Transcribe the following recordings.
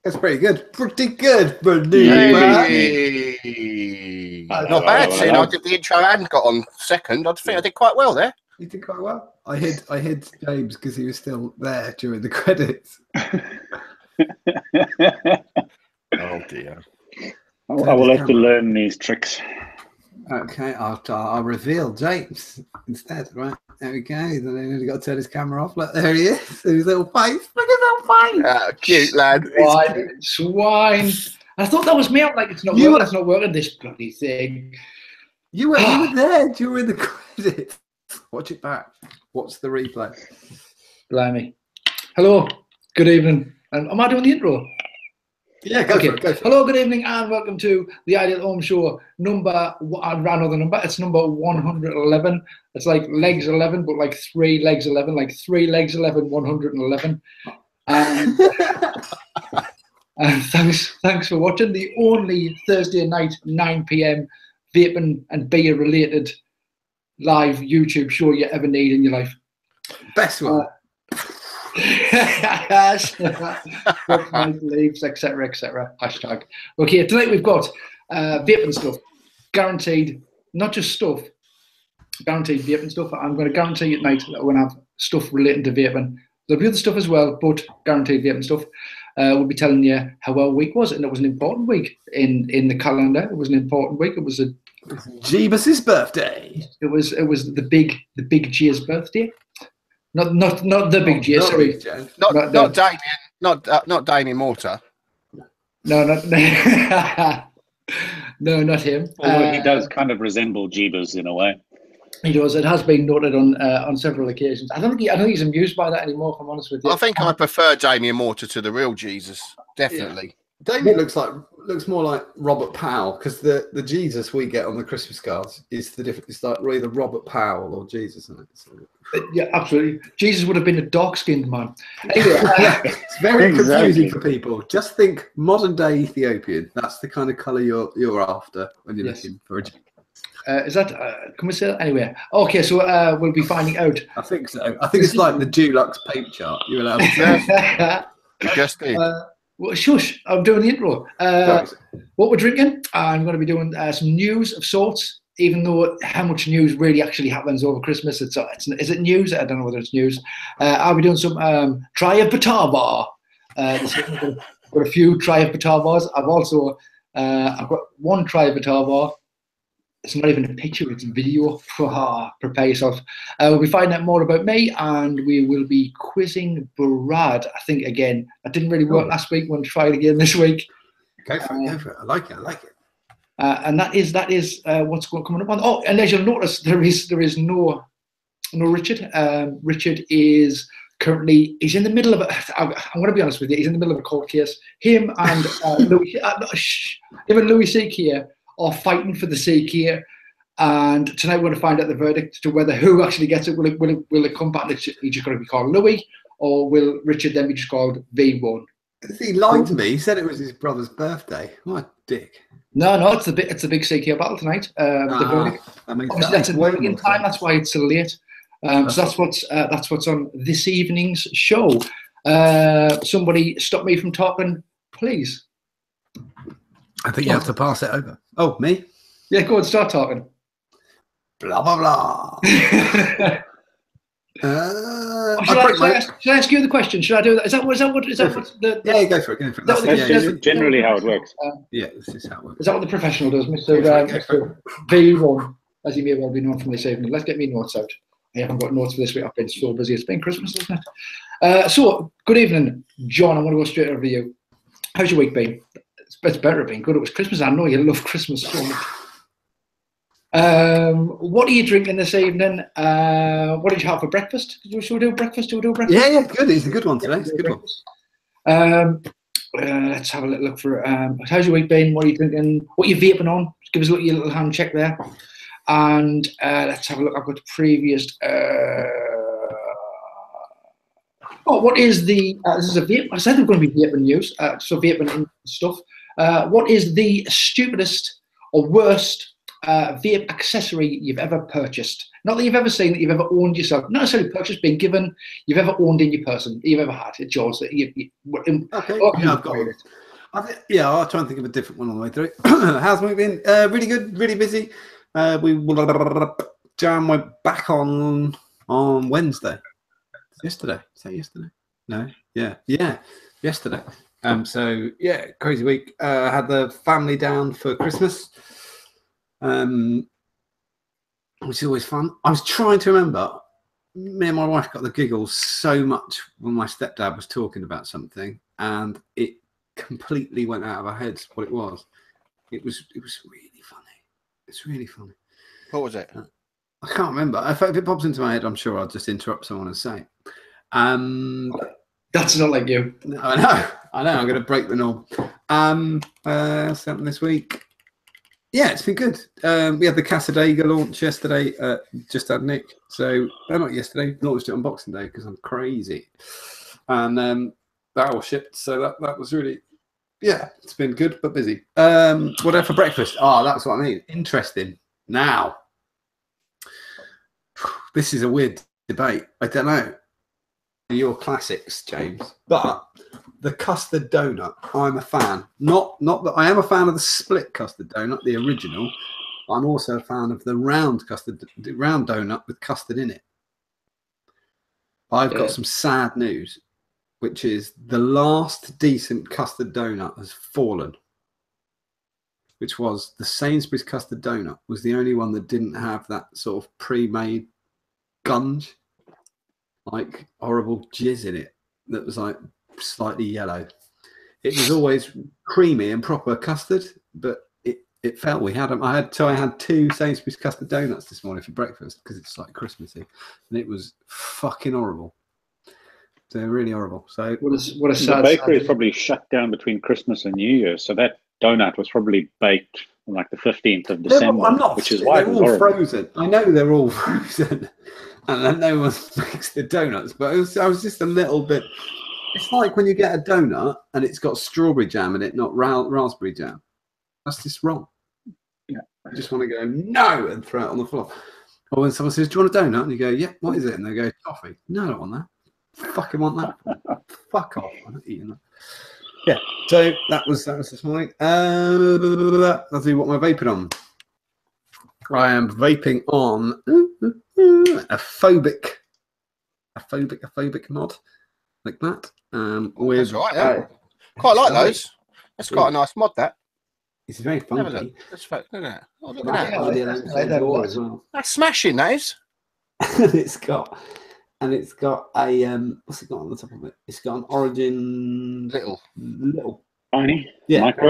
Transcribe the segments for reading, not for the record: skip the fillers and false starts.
That's pretty good. Pretty good for Not bad, seeing I did the intro and got on second. I think I did quite well there. You did quite well. I hid James because he was still there during the credits. Oh dear. I will have to learn these tricks. Okay, I'll reveal James instead. Right, there we go. He's only got to turn his camera off. Look, there he is. His little face. Look at his little face. Cute lad. Swine. I thought that was me. I'm like, it's not working. It's not working. This bloody thing. You were there during the credits. Watch it back. Watch the replay. Blimey. Hello. Good evening. And am I doing the intro? Yeah, go for it. Hello, good evening, and welcome to the Ideal Home Show. I ran another number. It's number 111. It's like legs 11, but like 3 legs 11, like 3 legs 11, 111. And thanks for watching the only Thursday night 9 p.m. vaping and beer related live YouTube show you ever need in your life. Best one. Leaves, etc., etc. #. Okay, tonight we've got vaping stuff, guaranteed. Not just stuff, guaranteed vaping stuff. I'm going to guarantee you tonight that we're going to have stuff relating to vaping. There'll be other stuff as well, but guaranteed vaping stuff. We'll be telling you how our week was, and it was an important week in the calendar. It was an important week. It was Jeebus's birthday. It was the big G's birthday. Not the big G. Sorry, not Damien. Not Damien Mortar. No, not no, not him. Although he does kind of resemble Jeebus in a way. He does. It has been noted on several occasions. I don't think he's amused by that anymore. If I'm honest with you, I think I prefer Damien Mortar to the real Jesus. Definitely. Yeah. Damien looks more like Robert Powell, because the Jesus we get on the Christmas cards is the different. It's like either Robert Powell or Jesus, isn't it? So. Yeah, absolutely. Jesus would have been a dark-skinned man. Anyway, it's very confusing for people. Just think modern day Ethiopian. That's the kind of colour you're after when you're looking for a Jesus. Is that? Can we say that? Anyway? Okay, so we'll be finding out. I think so. I think it's like the Dulux paint chart. You're allowed to Just did. Well, shush, I'm doing the intro. What we're drinking, I'm going to be doing some news of sorts, even though how much news really actually happens over Christmas. Is it news? I don't know whether it's news. I'll be doing some Try of Batar Bar. I've got a few Try of Batar Bars. I've got one Try of Batar Bar. It's not even a picture, it's a video. Prepare yourself. We'll be finding out more about me, and we will be quizzing Brad. I think, again, that didn't really work last week. We'll try it again this week. Go for it. I like it. And that is what's coming up on. Oh, and as you'll notice, there is no Richard. Richard is currently, he's in the middle of I'm going to be honest with you, he's in the middle of a court case. Him and Louis C.K. are fighting for the CK, and tonight we're going to find out the verdict to whether who actually gets it. Will it come back? He's just going to be called Louis, or will Richard then be just called V1? He lied to me. He said it was his brother's birthday. What a dick! No, it's the big CK battle tonight. The verdict. That's in Birmingham time. That's why it's so late. So that's what's on this evening's show. Somebody stop me from talking, please. I think you have to pass it over. Oh, me? Yeah, go and start talking. Blah, blah, blah. Should I ask you the question? Should I do that? Is that what yeah, go for it. That's generally how it works. Yeah, this is how it works. Is that what the professional does, Mr. V1, as he may well be known from this evening? Let's get me notes out. I haven't got notes for this week. I've been so busy. It's been Christmas, isn't it? So, good evening, John. I'm going to go straight over to you. How's your week been? It's better being good. It was Christmas. I know you love Christmas so much. What are you drinking this evening? What did you have for breakfast? Should we do breakfast? Yeah, good. It's a good one today. It's a good one. Let's have a little look for how's your week been? What are you drinking? What are you vaping on? Just give us a little hand check there. And let's have a look. I've got the previous. What is the? This is a vape. I said we're going to be vaping news. So vaping stuff. What is the stupidest or worst vape accessory you've ever purchased? Not that you've ever seen, that you've ever owned yourself, not necessarily purchased, been given, you've ever owned in your person, you've ever had. It's yours. Okay, yeah, I've got it. Yeah, I'll try and think of a different one on the way through. How's it been? Really good, really busy. Jam went back on Wednesday. Yesterday. Is that yesterday? No. Yeah. Yesterday. So yeah, crazy week. Had the family down for Christmas. Which is always fun. I was trying to remember. Me and my wife got the giggles so much when my stepdad was talking about something, and it completely went out of our heads what it was. It was really funny. It's really funny. What was it? I can't remember. If it pops into my head, I'm sure I'll just interrupt someone and say it. That's not like you. No, I know. I'm going to break the norm. Something this week. Yeah, it's been good. We had the Casadega launch yesterday. Just had Nick. So, not yesterday. Launched it on Boxing Day because I'm crazy. And that all shipped. So that was really, yeah, it's been good but busy. What else for breakfast? Oh, that's what I mean. Interesting. Now, this is a weird debate. I don't know your classics, James, but the custard donut, I'm a fan. Not that I am a fan of the split custard donut, the original. I'm also a fan of the round donut with custard in it. I've got some sad news, which is the last decent custard donut has fallen, which was the Sainsbury's custard donut was the only one that didn't have that sort of pre-made gunge, like horrible jizz in it that was like slightly yellow. It was always creamy and proper custard, but it felt we had them. I had two Sainsbury's custard donuts this morning for breakfast because it's like Christmassy, and it was fucking horrible. They're really horrible. So what a sad. The bakery is probably shut down between Christmas and New Year, so that donut was probably baked on like the 15th of December, which is why they're all frozen. I know they're all frozen, and then no one makes the donuts. But I was just a little bit. It's like when you get a donut and it's got strawberry jam in it, not raspberry jam. That's just wrong. Yeah, I just want to go no and throw it on the floor. Or when someone says, "Do you want a donut?" and you go, "Yeah, what is it?" and they go, "Toffee." No, I don't want that. Fucking want that. Fuck off. I'm not eating that. Yeah. So that was this morning. I'll tell you what my vaping on. I am vaping on a phobic mod like that. That's right. Yeah. Quite like those. That's quite a nice mod. That. It's very funky. Look at that. Oh, look at that. As well. That's smashing. That is. And it's got a what's it got on the top of it? It's got an Origin little tiny, yeah, micro.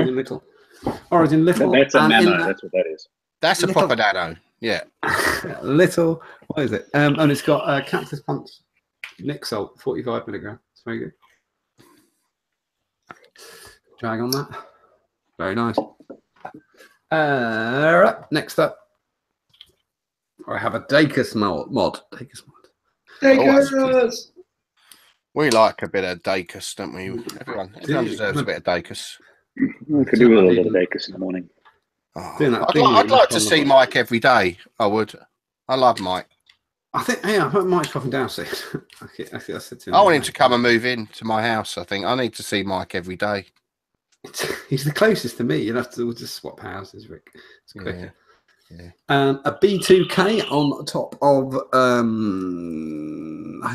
Origin little. That's a nano. That's what that is. That's a proper nano. Yeah. Little. What is it? And it's got a Cactus Punch Nick salt, 45 milligram. It's very good. Drag on that. Very nice. Right, next up, I have a Dacus mod. Dacus. We like a bit of Dacus, don't we? Everyone deserves a bit of Dacus. We could do with a little Dacus in the morning. Oh, I'd like to see Mike every day. I would. I love Mike. I think, yeah, I think Mike's popping down soon. I said to him, I want him to come and move in to my house. I think I need to see Mike every day. He's the closest to me. You'll have to we'll just swap houses, Rick. It's quicker. Yeah. A B2K on top of I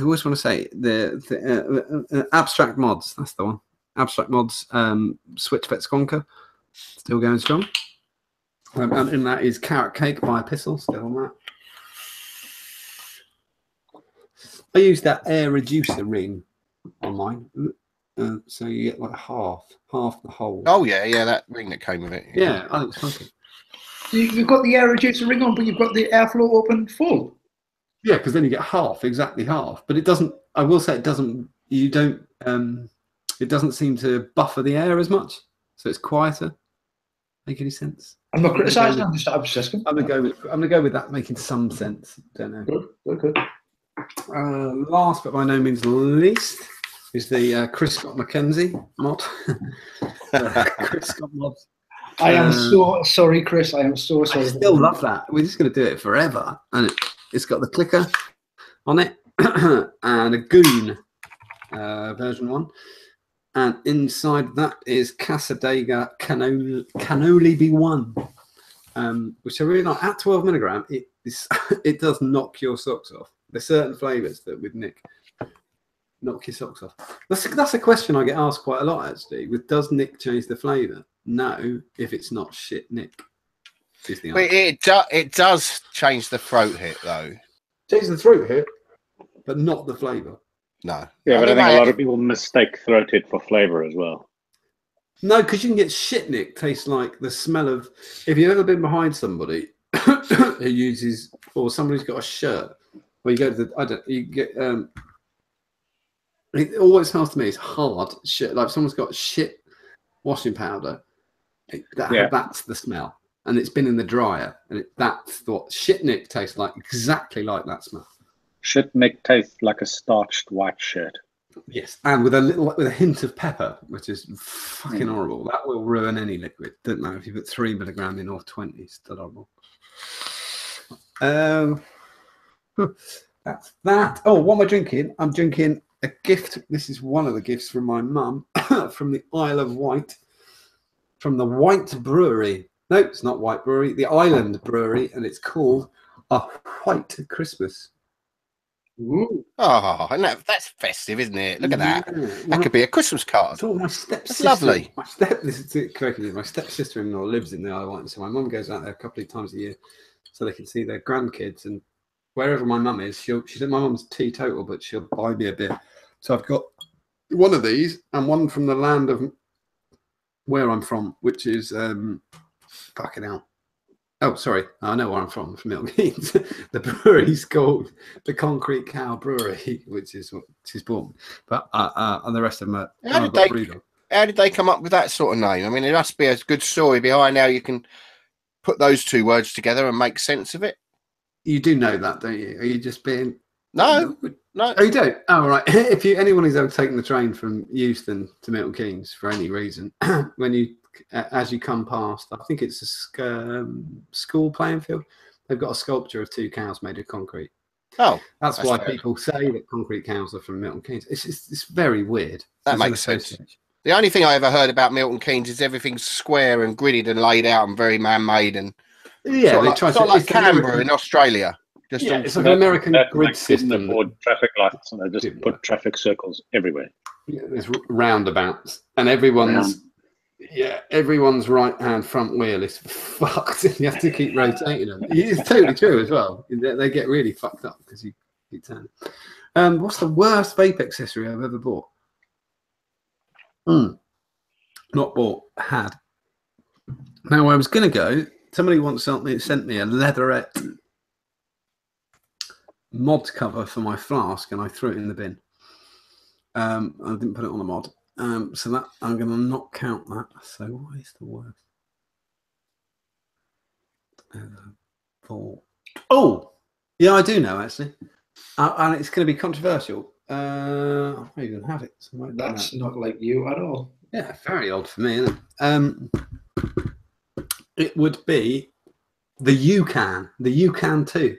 always want to say the Abstract Mods. That's the one. Abstract Mods Switch Vet Skonka, still going strong. And in that is Carrot Cake by Pistol, still on that. I use that air reducer ring on mine, so you get like half the whole. Oh yeah, that ring that came with it. Yeah, I think it's funky. You've got the air reducer ring on, but you've got the airflow open full. Yeah, because then you get exactly half. But it doesn't. I will say it doesn't. You don't. It doesn't seem to buffer the air as much, so it's quieter. Make any sense? I'm not criticising. I'm just asking. I'm gonna go with that making some sense. Don't know. Good. Last but by no means least is the Chris Scott Mackenzie mod. Chris Scott mod. I am so sorry, Chris. I am so sorry. I still love that. We're just going to do it forever. And It's got the clicker on it and a goon version 1. And inside that is Casadega Cannoli B1, which I really like. At 12 milligram, it does knock your socks off. There's certain flavours that would knock your socks off. That's a question I get asked quite a lot, actually. Does Nick change the flavour? No, if it's not shit Nick. But it does change the throat hit, though. Change the throat hit, but not the flavour. No. Yeah, but I think a lot of people mistake throat hit for flavour as well. No, because you can get shit Nick taste like the smell of. If you've ever been behind somebody who uses, or somebody's got a shirt, where you go to the, you get. It always smells to me it's hard shit. Like someone's got shit washing powder. That's the smell, and it's been in the dryer, and that's what shit Nick tastes like. Exactly like that smell. Shit Nick tastes like a starched white shirt. Yes, and with a hint of pepper, which is fucking horrible. That will ruin any liquid. Doesn't matter if you put 3 milligram in or 20. It's still horrible. That's that. Oh, what am I drinking? I'm drinking a gift. This is one of the gifts from my mum from the Isle of Wight, from the White Brewery. No, it's not White Brewery, the Island Brewery, and it's called A White Christmas. Ooh. Oh, that's festive, isn't it? Look at that. Yeah, that could be a Christmas card. So my stepsister, lovely. My stepsister-in-law lives in the Isle of Wight, so my mum goes out there a couple of times a year so they can see their grandkids. And wherever my mum is, she said my mum's teetotal, but she'll buy me a beer. So I've got one of these and one from the land of where I'm from, which is fucking hell. Oh, sorry. I know where I'm from Milton Keynes. The brewery's called the Concrete Cow Brewery, which is what she's born. But and the rest of them are. How did they come up with that sort of name? I mean, there must be a good story behind how you can put those two words together and make sense of it. You do know that, don't you? Are you just being? No. Oh, you don't? Oh, right. If anyone who's ever taken the train from Euston to Milton Keynes for any reason, as you come past, I think it's a school playing field. They've got a sculpture of 2 cows made of concrete. Oh, that's why people say that concrete cows are from Milton Keynes. It's very weird. That makes sense. The only thing I ever heard about Milton Keynes is everything's square and gridded and laid out and very man-made and it's not like Canberra in Australia. It's like an American grid system. Traffic lights, and they just put traffic circles everywhere. Yeah, there's roundabouts, and everyone's right-hand front wheel is fucked. You have to keep rotating them. It's totally true as well. They get really fucked up because you keep turning. What's the worst vape accessory I've ever bought? Not bought, had. Now I was going to go. Somebody once sent me a leatherette mod cover for my flask, and I threw it in the bin. I didn't put it on the mod. So that I'm going to not count that. So what is the worst? Oh, yeah, I do know actually, and it's going to be controversial. I don't even have it. So that's not like you at all. Yeah, very odd for me, isn't it? It would be the UCAN, the UCAN 2,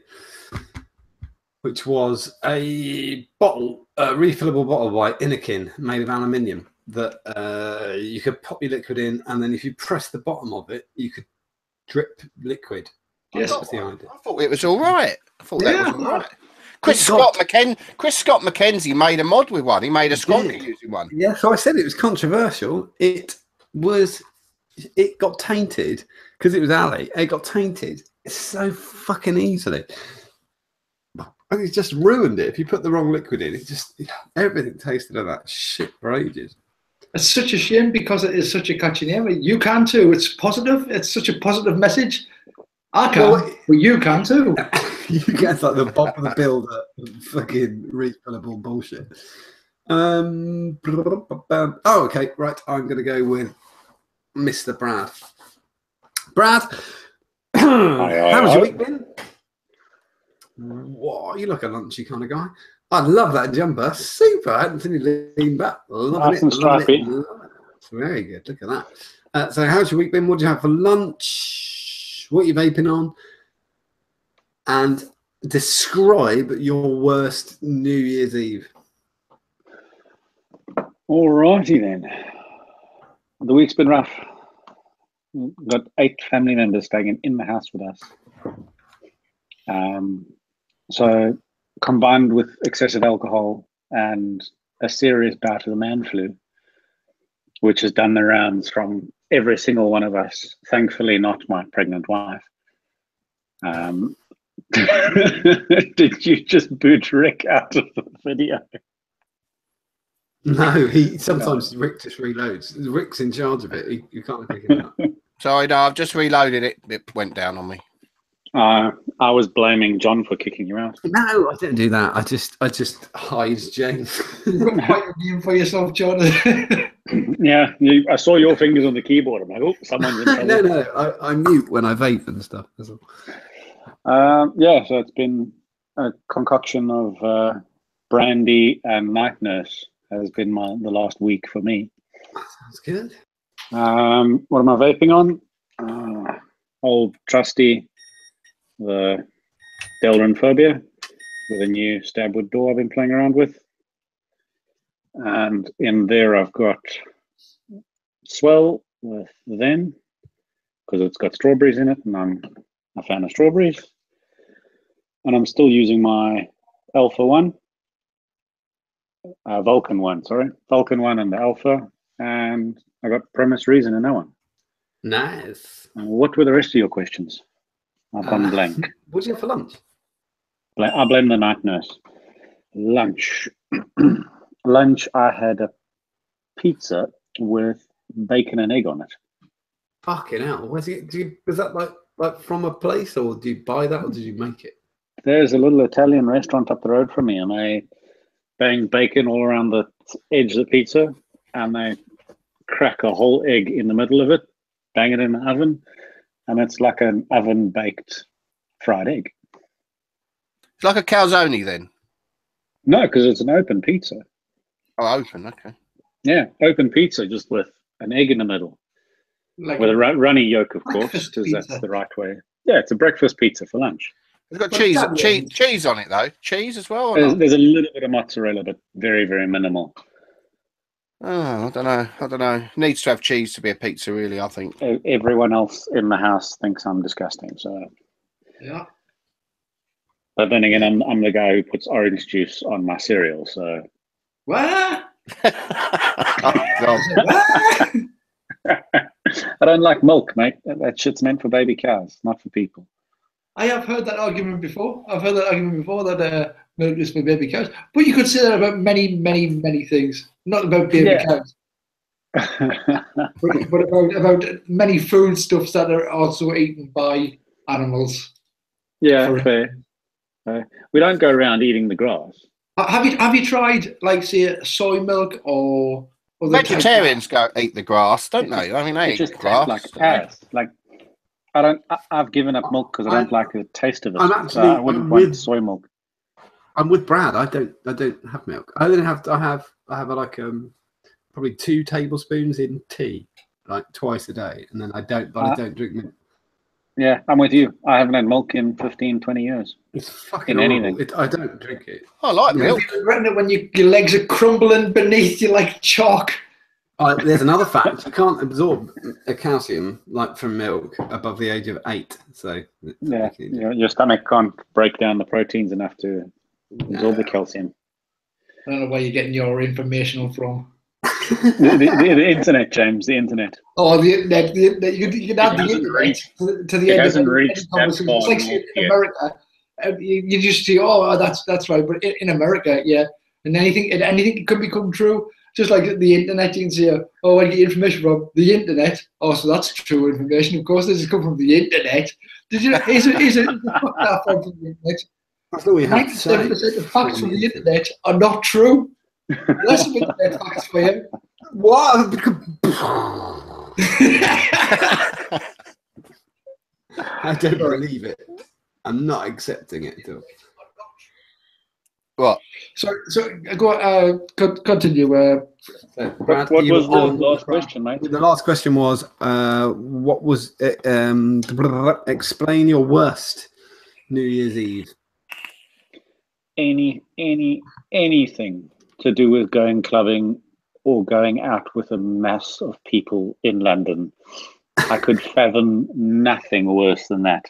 which was a bottle, a refillable bottle by Innokin made of aluminium that you could pop your liquid in, and then if you press the bottom of it, you could drip liquid. Yes, that's the idea. I thought it was all right. I thought that was all right. Chris Scott McKenzie made a mod with one. He made a squonker using one. Yeah, so I said it was controversial. It got tainted because it was Ali. It got tainted so fucking easily. And it's just ruined it. If you put the wrong liquid in, everything tasted of that shit for ages. It's such a shame because it is such a catchy name. You can too. It's positive. It's such a positive message. I can, but you can too. You get like the bottom of the builder, fucking refillable bullshit. Oh, okay, right. I'm going to go with Mr. Brad. Brad, how's your week been? Whoa, you look a lunchy kind of guy. I love that jumper. Super. I hadn't seen you lean back. Loving it. Very good. Look at that. So how's your week been? What did you have for lunch? What are you vaping on? And Describe your worst New Year's Eve. All righty then. The week's been rough. We've got 8 family members staying in the house with us. So combined with excessive alcohol and a serious bout of the man flu, which has done the rounds from every single one of us, thankfully not my pregnant wife. Did you just boot Rick out of the video? No, sometimes Rick just reloads. Rick's in charge of it. You can't pick it up. Sorry, no, I've just reloaded it. It went down on me. I was blaming John for kicking you out. No, I didn't do that. I just hide James. You've got quite a name for yourself, John. Yeah, I saw your fingers on the keyboard. I'm like, oh, someone's in trouble. No, I mute when I vape and stuff. That's all. Yeah, so it's been a concoction of brandy and night nurse has been the last week for me. Sounds good. What am I vaping on? Old trusty, the Delrin Phobia with a new stabwood door I've been playing around with. And in there I've got Swell with Then, because it's got strawberries in it, and I'm a fan of strawberries. And I'm still using my Alpha one, Vulcan one and the Alpha, and I got Premise Reason in that one. Nice. What were the rest of your questions? I've gone blank. What did you have for lunch? I blame the night nurse. Lunch. Lunch, I had a pizza with bacon and egg on it. Fucking hell. Was that like from a place, or did you buy that, or did you make it? There's a little Italian restaurant up the road from me, and they bang bacon all around the edge of the pizza, and they crack a whole egg in the middle of it, bang it in the oven, and it's like an oven-baked fried egg. It's like a calzone then? No, because it's an open pizza. Oh, open, okay. Yeah, open pizza, just with an egg in the middle. Like with a runny yolk, of course, because that's the right way. Yeah, it's a breakfast pizza for lunch. It's got cheese on it, though. Cheese as well? There's a little bit of mozzarella, but very, very minimal. Oh, I don't know. Needs to have cheese to be a pizza, really, I think. Everyone else in the house thinks I'm disgusting, so... Yeah. But then again, I'm the guy who puts orange juice on my cereal, so... What? Oh, God. I don't like milk, mate. That shit's meant for baby cows, not for people. I have heard that argument before. That milk is for baby cows. But you could say that about many, many, many things. Not about baby cows. but about many foodstuffs that are also eaten by animals. Yeah, fair. We don't go around eating the grass. Have you tried, like, say, soy milk or... Vegetarians go eat the grass, don't they? I mean, they eat grass. Like carrots. Like, I've given up milk because I don't like the taste of it. I wouldn't want soy milk. I'm with Brad. I don't have milk. I have like probably 2 tablespoons in tea, like twice a day, and then I don't drink milk. Yeah, I'm with you. I haven't had milk in 15, 20 years. It's fucking anything. I don't drink it. I like milk. When your legs are crumbling beneath you like chalk. There's another fact. You can't absorb a calcium like from milk above the age of 8. So yeah, your stomach can't break down the proteins enough to absorb the calcium. I don't know where you're getting your information from. the internet, James. The internet. Oh, the internet. You can add the internet to the end of any conversation. It's like in America. You just see, oh, that's right. But in America, yeah, and anything can become true. Just like the internet, you can say, oh, I get information from the internet. Oh, so that's true information. Of course, this has come from the internet. Did you? Is it from the internet? That's all we have to say. 97% of facts from the internet are not true. That's some internet facts for you. What? I don't believe it. I'm not accepting it. What? So go continue. Brad, what was the last question, mate? The last question was, what was explain your worst New Year's Eve? anything to do with going clubbing or going out with a mass of people in London. I could fathom nothing worse than that.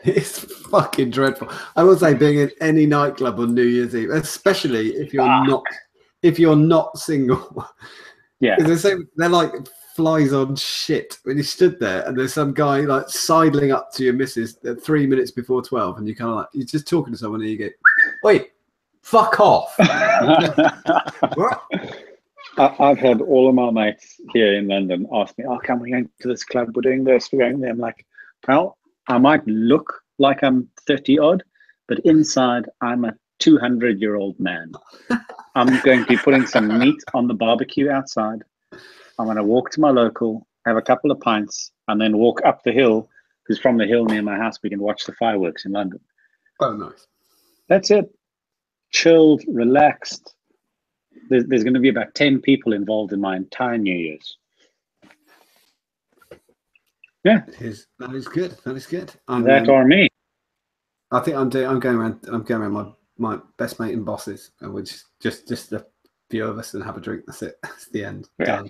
It's fucking dreadful. I will say, being in any nightclub on New Year's Eve, especially if you're not single. Yeah, they're like flies on shit when you stood there, and there's some guy like sidling up to your missus at 3 minutes before 12, and you kind of like, you're just talking to someone, and you go, "Wait, fuck off." I've had all of my mates here in London ask me, "Oh, come we going to this club? We're doing this. We're going there." I'm like, "Pal, I might look like I'm 30 odd, but inside I'm a 200-year-old man. I'm going to be putting some meat on the barbecue outside. I'm going to walk to my local, have a couple of pints, and then walk up the hill, because from the hill near my house we can watch the fireworks in London." Oh, nice. That's it. Chilled, relaxed. There's going to be about 10 people involved in my entire New Year's. Yeah, that is good. That is good. That or me. I think I'm going around my best mate and bosses, and we're just a few of us and have a drink. That's it. That's the end. Yeah.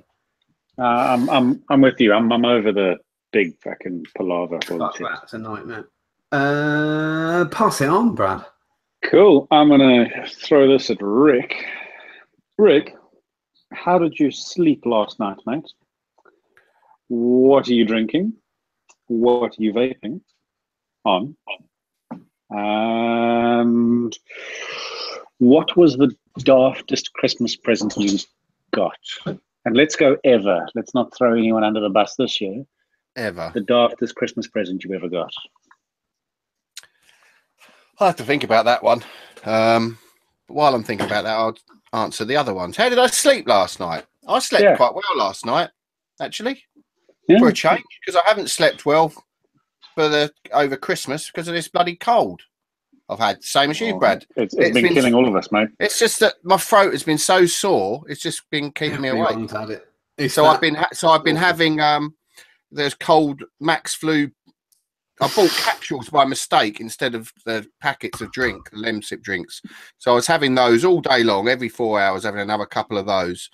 Done. I'm with you. I'm over the big fucking palaver. That's a nightmare. Pass it on, Brad. Cool. I'm gonna throw this at Rick. Rick, how did you sleep last night, mate? What are you drinking? What are you vaping on? And what was the daftest Christmas present you got? And let's go ever. Let's not throw anyone under the bus this year. Ever. The daftest Christmas present you ever got. I'll have to think about that one. While I'm thinking about that, I'll answer the other ones. How did I sleep last night? I slept quite well last night, actually, for a change, because I haven't slept well over Christmas because of this bloody cold I've had. Same as you, Brad. It's been killing all of us, mate. It's just that my throat has been so sore. It's just been keeping me awake. I've been having there's cold Max Flu. I bought capsules by mistake instead of the packets of drink, the Lemsip drinks. So I was having those all day long, every 4 hours, having another couple of those.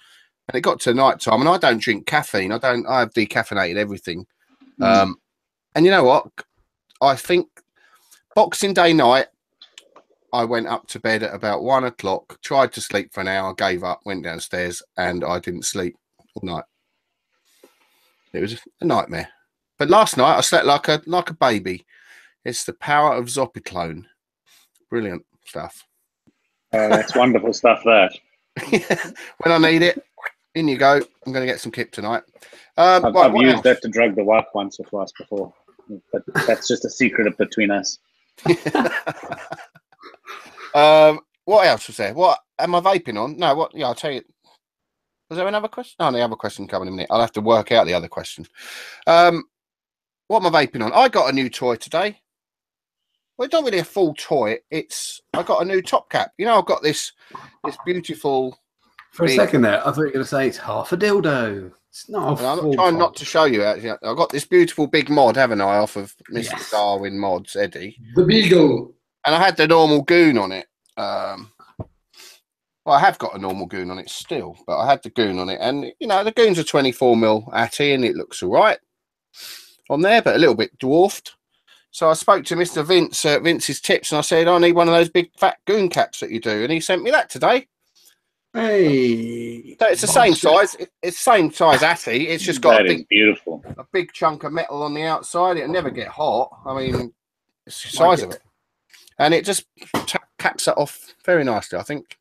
And it got to night time, and I don't drink caffeine. I have decaffeinated everything. And you know what? I think Boxing Day night, I went up to bed at about 1 o'clock, tried to sleep for an hour, gave up, went downstairs, and I didn't sleep all night. It was a nightmare. But last night I slept like a baby. It's the power of Zopiclone. Brilliant stuff. That's wonderful stuff, that. When I need it, in you go. I'm going to get some kip tonight. I've used that to drug the wife once or twice before. But that's just a secret between us. What else was there? What am I vaping on? No, what? Yeah, I'll tell you. Was there another question? Oh, the other question coming in a minute. I'll have to work out the other question. What am I vaping on? I got a new toy today. Well, it's not really a full toy. I got a new top cap. You know, I've got this beautiful. For a second there, I thought you were going to say it's half a dildo. It's not. I'm trying not to show you. Actually, I've got this beautiful big mod, haven't I, off of Mr. Darwin Mods, Eddie. The Beagle. And I had the normal goon on it. Well, I have got a normal goon on it still, but I had the goon on it, and you know the goon's a 24mm Atty, and it looks all right on there, but a little bit dwarfed. So I spoke to Mr. Vince, Vince's Tips, and I said, I need one of those big fat goon caps that you do, and he sent me that today. Hey, so it's the same size. It's the same size Atty. It's just got a big chunk of metal on the outside. It'll never get hot. I mean, it's the size of it, and it just caps that off very nicely, I think.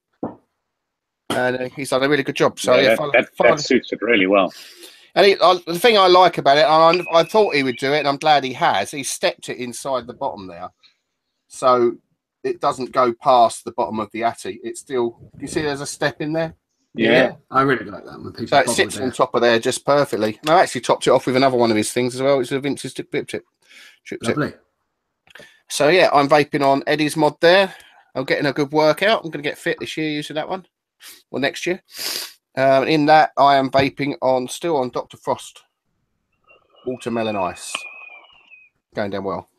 And he's done a really good job. So that suits it really well. And the thing I like about it, and I thought he would do it, and I'm glad he has. He stepped it inside the bottom there, so it doesn't go past the bottom of the Atty. It's still. You see, there's a step in there. Yeah, I really like that one. So it sits on top of there just perfectly. And I actually topped it off with another one of his things as well. It's a Vince's Trip Tip. Lovely. So yeah, I'm vaping on Eddie's mod there. I'm getting a good workout. I'm going to get fit this year using that one. Or next year. In that, I am vaping still on Dr. Frost Watermelon Ice. Going down well.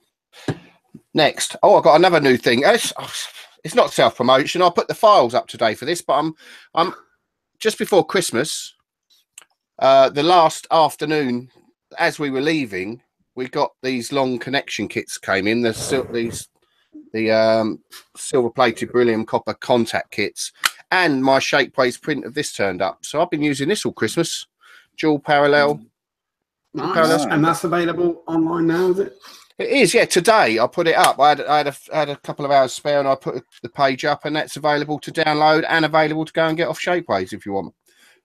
Next. Oh, I've got another new thing. it's not self-promotion. I'll put the files up today for this, but I'm just before Christmas, the last afternoon as we were leaving, we got these long connection kits came in. The silver-plated beryllium copper contact kits, and my Shapeways print of this turned up. So I've been using this all Christmas. Dual parallel. Nice. And that's available online now, is it? It is, yeah. Today I put it up. I had a couple of hours spare, and I put the page up, and that's available to download and available to go and get off Shapeways if you want.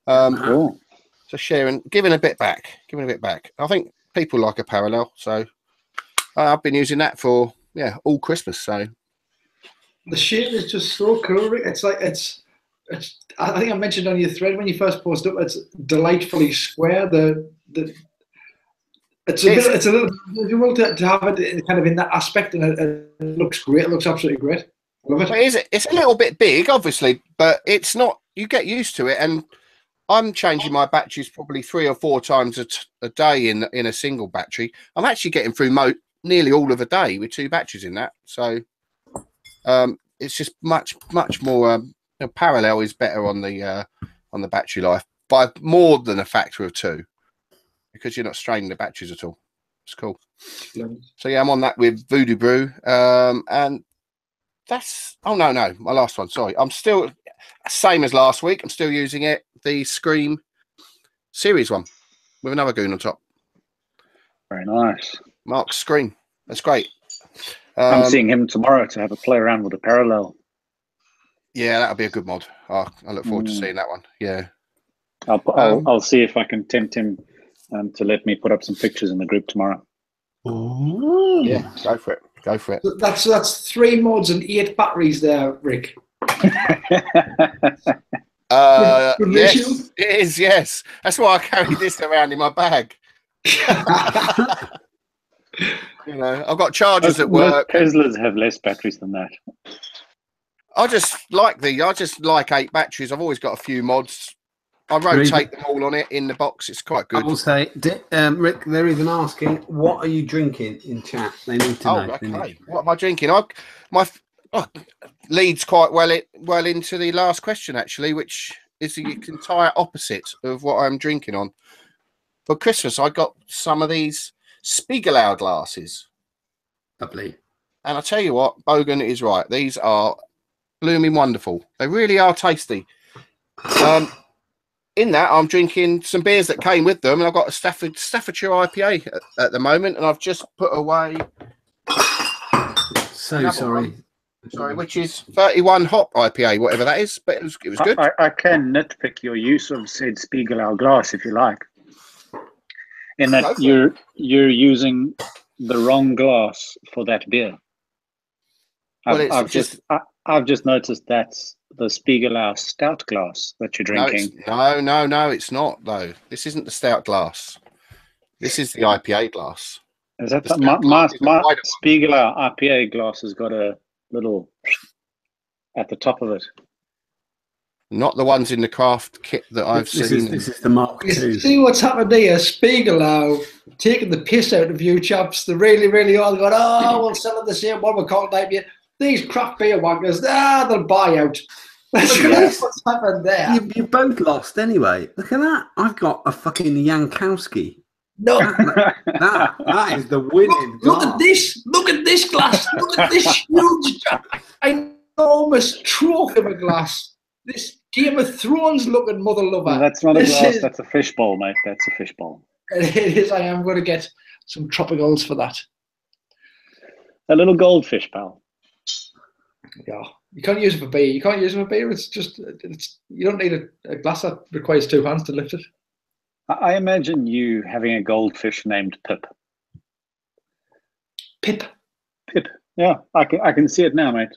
Cool. So sharing, giving a bit back. I think people like a parallel, so I've been using that for all Christmas. So the shape is just so cool. It's like it's. I think I mentioned on your thread when you first posted up. It's delightfully square. It's a little difficult to have it kind of in that aspect, and it looks great. It looks absolutely great. Love it. It's a little bit big, obviously, but it's not. You get used to it, and I'm changing my batteries probably 3 or 4 times a day in a single battery. I'm actually getting through nearly all of a day with 2 batteries in that. So it's just much more. Parallel is better on the battery life by more than a factor of 2, because you're not straining the batteries at all. It's cool. So yeah, I'm on that with Voodoo Brew, and that's no, my last one. Sorry, I'm still same as last week. I'm still using it, the Scream series one with another goon on top. Very nice. Mark's Scream. That's great. I'm seeing him tomorrow to have a play around with a parallel. Yeah, that'll be a good mod. I look forward to seeing that one. Yeah, I'll see if I can tempt him to let me put up some pictures in the group tomorrow. Ooh. Yeah, go for it. That's 3 mods and 8 batteries there, Rick. Yes, it is. Yes, that's why I carry this around in my bag. I've got chargers at work. Teslas have less batteries than that. I just like 8 batteries. I've always got a few mods. I rotate them all on it in the box. It's quite good. I will say, Rick, they're even asking, what are you drinking in chat? They need to know. Okay. What am I drinking? Leads quite well into the last question, actually, which is the entire opposite of what I'm drinking on. For Christmas, I got some of these Spiegelau glasses. Lovely. And I tell you what, Bogan is right. These are blooming wonderful. They really are tasty. In that, I'm drinking some beers that came with them, and I've got a Staffordshire IPA at the moment, and I've just put away. Sorry, which is 31 hop IPA, whatever that is, but it was good. I can nitpick your use of said Spiegelau glass if you like. In that you're using the wrong glass for that beer. I've just noticed that's the Spiegelau stout glass that you're drinking. No, it's not though. This isn't the stout glass. This is the IPA glass. Is that my Spiegelau IPA glass has got a little at the top of it? Not the ones in the craft kit that I've seen. This is the Mark II. See what's happened here? Spiegelau taking the piss out of you chaps. They really all going, we'll sell it the same one. We can't name you. These craft beer wankers, they'll buy out. That's what's happened there. You both lost anyway. Look at that. I've got a fucking Jankowski. No. That is the winning Look at this. Look at this glass. Look at this huge, enormous trophy of a glass. This Game of Thrones looking mother lover. No, that's not a glass. That's a fishbowl, mate. That's a fishbowl. It is. I am going to get some tropicals for that. A little goldfish, pal. Yeah, you can't use it for beer. You can't use it for beer. You don't need a glass that requires 2 hands to lift it. I imagine you having a goldfish named Pip. Pip. Yeah, I can see it now, mate.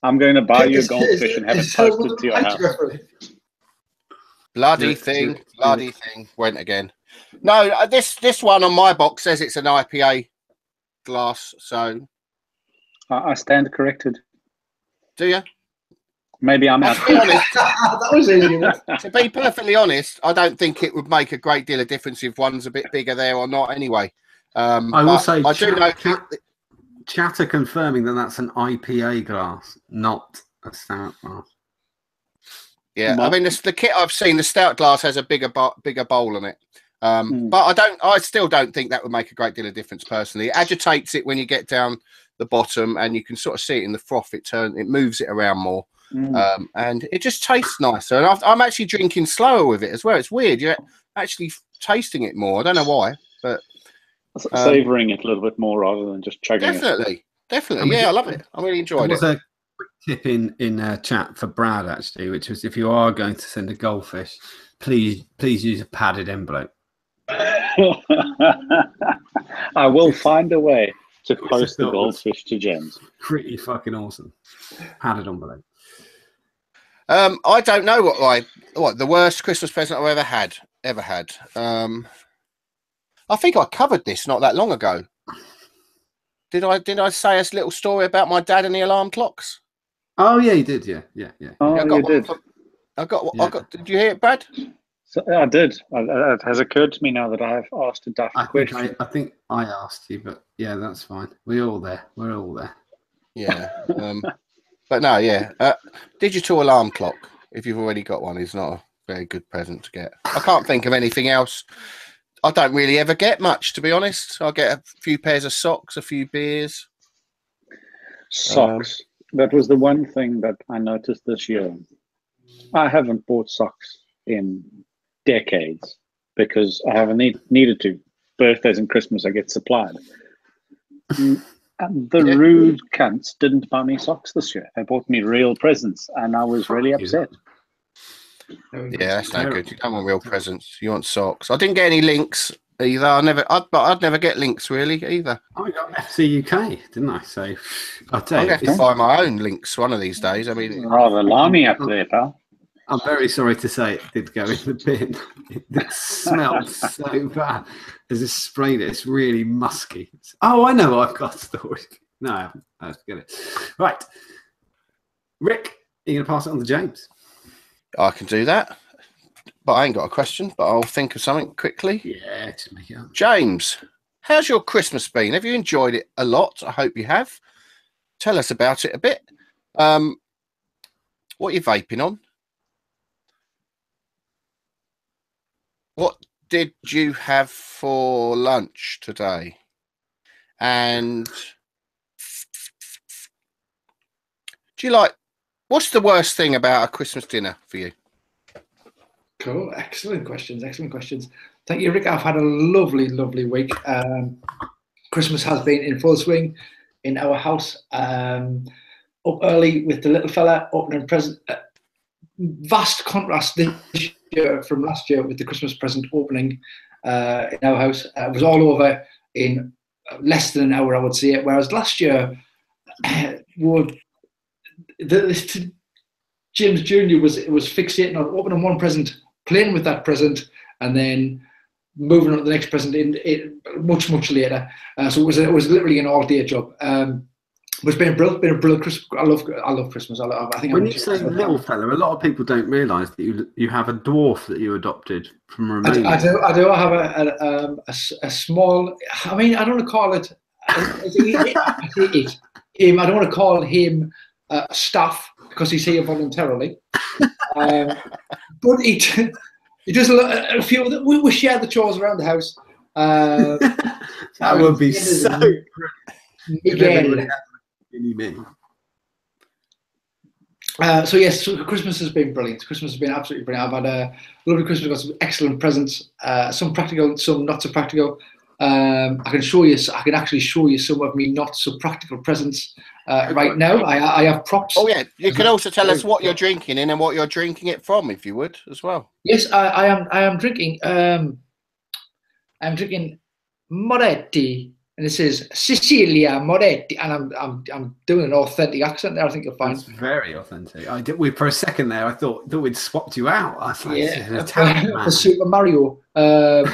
I'm going to buy you a goldfish and have it posted to your house. Bloody thing went again. No, this one on my box says it's an IPA glass, so I stand corrected. Do you? Maybe I'm out. That was easy. To be perfectly honest, I don't think it would make a great deal of difference if one's a bit bigger there or not. Anyway, I will say, Chatter confirming that that's an IPA glass, not a stout glass. Yeah, I mean, the kit I've seen, the stout glass has a bigger bowl on it. But I still don't think that would make a great deal of difference personally. It agitates it when you get down the bottom, and you can sort of see it in the froth. It moves it around more, and it just tastes nicer. And I'm actually drinking slower with it as well. It's weird. You're actually tasting it more. I don't know why, but savouring it a little bit more rather than just chugging it. Definitely. Yeah, I love it. I really enjoyed it. There was a quick tip in chat for Brad actually, which was if you are going to send a goldfish, please use a padded envelope. I will find a way to post the goldfish to James. Pretty fucking awesome. Padded envelope. I don't know what the worst Christmas present I've ever had. I think I covered this not that long ago. Did I say a little story about my dad and the alarm clocks? Oh yeah, you did. Yeah. Oh, you did. I got. Did you hear it, Brad? So, I did. It has occurred to me now that I have asked a daft question. I think I asked you, but yeah, that's fine. We're all there. Yeah. But no, yeah. Digital alarm clock, if you've already got one, is not a very good present to get. I can't think of anything else. I don't really ever get much, to be honest. I get a few pairs of socks, a few beers. Socks. That was the one thing that I noticed this year. I haven't bought socks in decades because I haven't needed to. Birthdays and Christmas I get supplied. And the rude cunts didn't buy me socks this year. They bought me real presents and I was really upset. Yeah, that's no good. You don't want real presents. You want socks. I didn't get any links either. I'd never get links really either. I got FC UK, didn't I? So I'll tell you, I'll have to buy my own links one of these days. I mean, rather alarming up there, pal. I'm very sorry to say it did go in the bin. It smelled so bad. As I sprayed it, it's really musky. Oh, I know. I've got a story. No, I haven't. I have to get it. Right, Rick, you're going to pass it on to James. I can do that, but I ain't got a question, but I'll think of something quickly. Yeah, to make it up. James, how's your Christmas been? Have you enjoyed it a lot? I hope you have. Tell us about it a bit. What are you vaping on? What did you have for lunch today? And do you what's the worst thing about a Christmas dinner for you? Cool. Excellent questions. Thank you, Rick. I've had a lovely, lovely week. Christmas has been in full swing in our house. Up early with the little fella, opening present. Vast contrast this year from last year with the Christmas present opening in our house. It was all over in less than an hour, I would say. Whereas last year, James Jr. was fixating on opening one present, playing with that present, and then moving on to the next present much later. So it was literally an all-day job. But it's been a brilliant Christmas. I love Christmas. I think when you say little fella, a lot of people don't realise that you have a dwarf that you adopted from Romania. I do. I have a small. I mean, I don't want to call it. I don't want to call him staff because he's here voluntarily. But he does a few of them. We share the chores around the house. That would be so Miguel. So yes, Christmas has been brilliant. Christmas has been absolutely brilliant. I've had a lovely Christmas. Got some excellent presents. Some practical, some not so practical. I can actually show you some of me not so practical presents right now. I have props. Oh yeah, you can also tell us what you're drinking in and what you're drinking it from, if you would, as well. Yes, I am drinking. I'm drinking Moretti. And it says Sicilia Moretti, and I'm doing an authentic accent there. I think you'll find it's very authentic. For a second there, I thought we'd swapped you out. I thought, for Super Mario. That's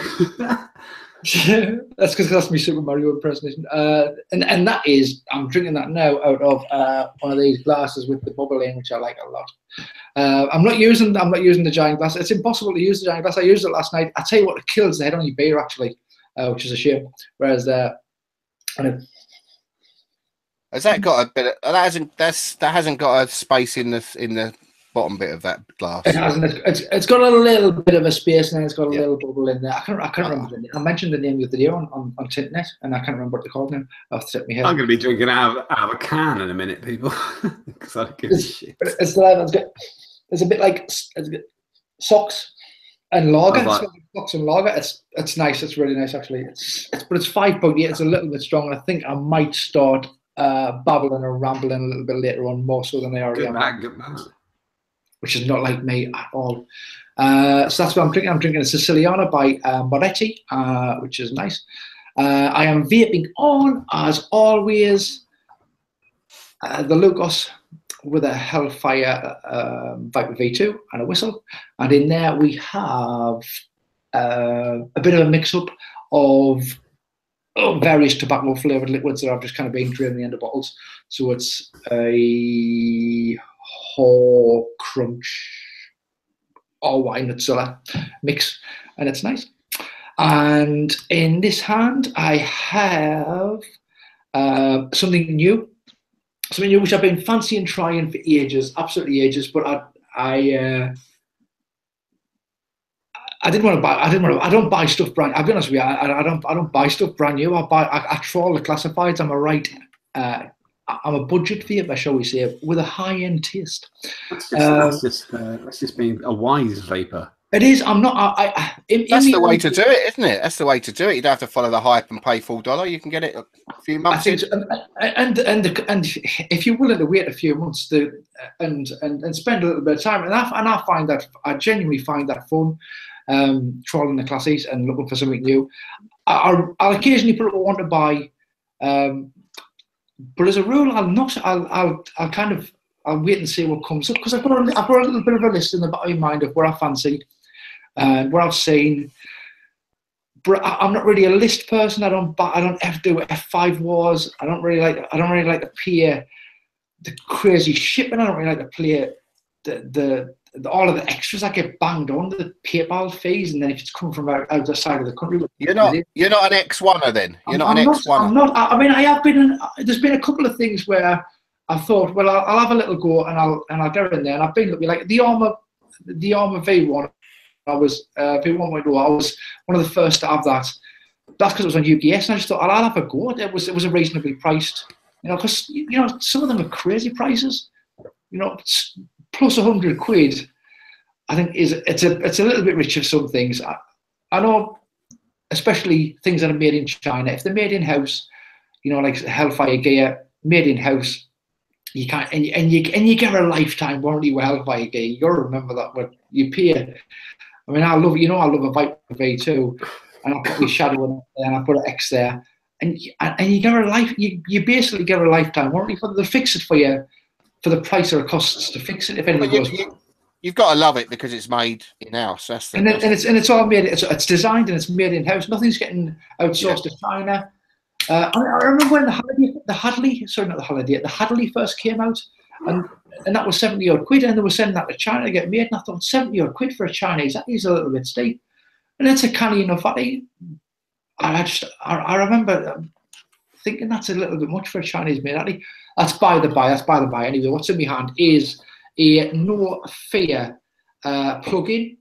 because that's my Super Mario impersonation. And that is, I'm drinking that now out of one of these glasses with the bubble in, which I like a lot. I'm not using the giant glass. It's impossible to use the giant glass. I used it last night. I tell you what, it kills the head on your beer actually, which is a shame. Whereas Has that got a bit? That hasn't got a space in the bottom bit of that glass. It hasn't. It's got a little bit of a space, and it's got a little bubble in there. I can't remember the name. I mentioned the name the other day on Tinternet, and I can't remember what they called now. Off the tip of my head. I'm going to be drinking out of a can in a minute, people, because I don't give a shit. It's a bit like socks and lager. Socks and lager. It's nice. It's really nice actually. But it's 5.8. It's a little bit strong. I think I might start babbling or rambling a little bit later on, more so than I already am. Good man. Which is not like me at all. So that's what I'm drinking. I'm drinking a Siciliana by Moretti, which is nice. I am vaping on, as always, the Lukos with a Hellfire Viper V2 and a whistle. And in there we have a bit of a mix-up of various tobacco-flavoured liquids that I've just kind of been draining into bottles. So it's a Haw Crunch or Wine Nutzilla mix, and it's nice. And in this hand I have something new which I've been fancying trying for ages, absolutely ages, but I didn't want to buy. I don't buy stuff brand. I'll be honest with you. I don't buy stuff brand new. I troll the classifieds. I'm a budget vapor, shall we say, with a high-end taste. That's just being a wise vapor. It is. I'm not. That's the way to do it, isn't it? That's the way to do it. You don't have to follow the hype and pay $4. You can get it a few months. And if you're willing to wait a few months and spend a little bit of time, and I find that I genuinely find that fun, trolling the classics and looking for something new. I'll occasionally put up what I want to buy. But as a rule, I'll not. I'll wait and see what comes up, because I've got a little bit of a list in the back of my mind of where I fancy and where I've seen. But I'm not really a list person. I don't ever do F5 wars. I don't really like to pay the crazy shipping. I don't really like to play the all of the extras that get banged on, the PayPal fees, and then if it's coming from outside side of the country. You're not an X1er then. You're not an X1er. I'm not. I mean, I have been. There's been a couple of things where I thought, well, I'll have a little go and I'll get in there. And I've been looking like the Armour V1. I was V1.0. I was one of the first to have that. That's because it was on UPS, and I just thought I'll have a go. It was a reasonably priced, because some of them are crazy prices. Plus 100 quid, I think it's a little bit rich of some things. I know, especially things that are made in China. If they're made in house, like Hellfire gear made in house, you can't and you get a lifetime warranty with Hellfire gear. You gotta remember that when you pay. I mean, I love a Viper V2, and I put my shadow in there and I put an X there, and you get you basically get a lifetime warranty for them. They'll fix it for you for the price it costs to fix it. If anything goes, you've got to love it because it's made in house. It's all made. It's designed and it's made in house. Nothing's getting outsourced to China. I remember when the Hadley first came out, and that was 70 odd quid, and they were sending that to China to get made. And I thought 70 odd quid for a Chinese, that is a little bit steep. And it's a canny enough Hadley. I remember thinking that's a little bit much for a Chinese made Hadley. That's by the by. Anyway, what's in my hand is a No Fear plug-in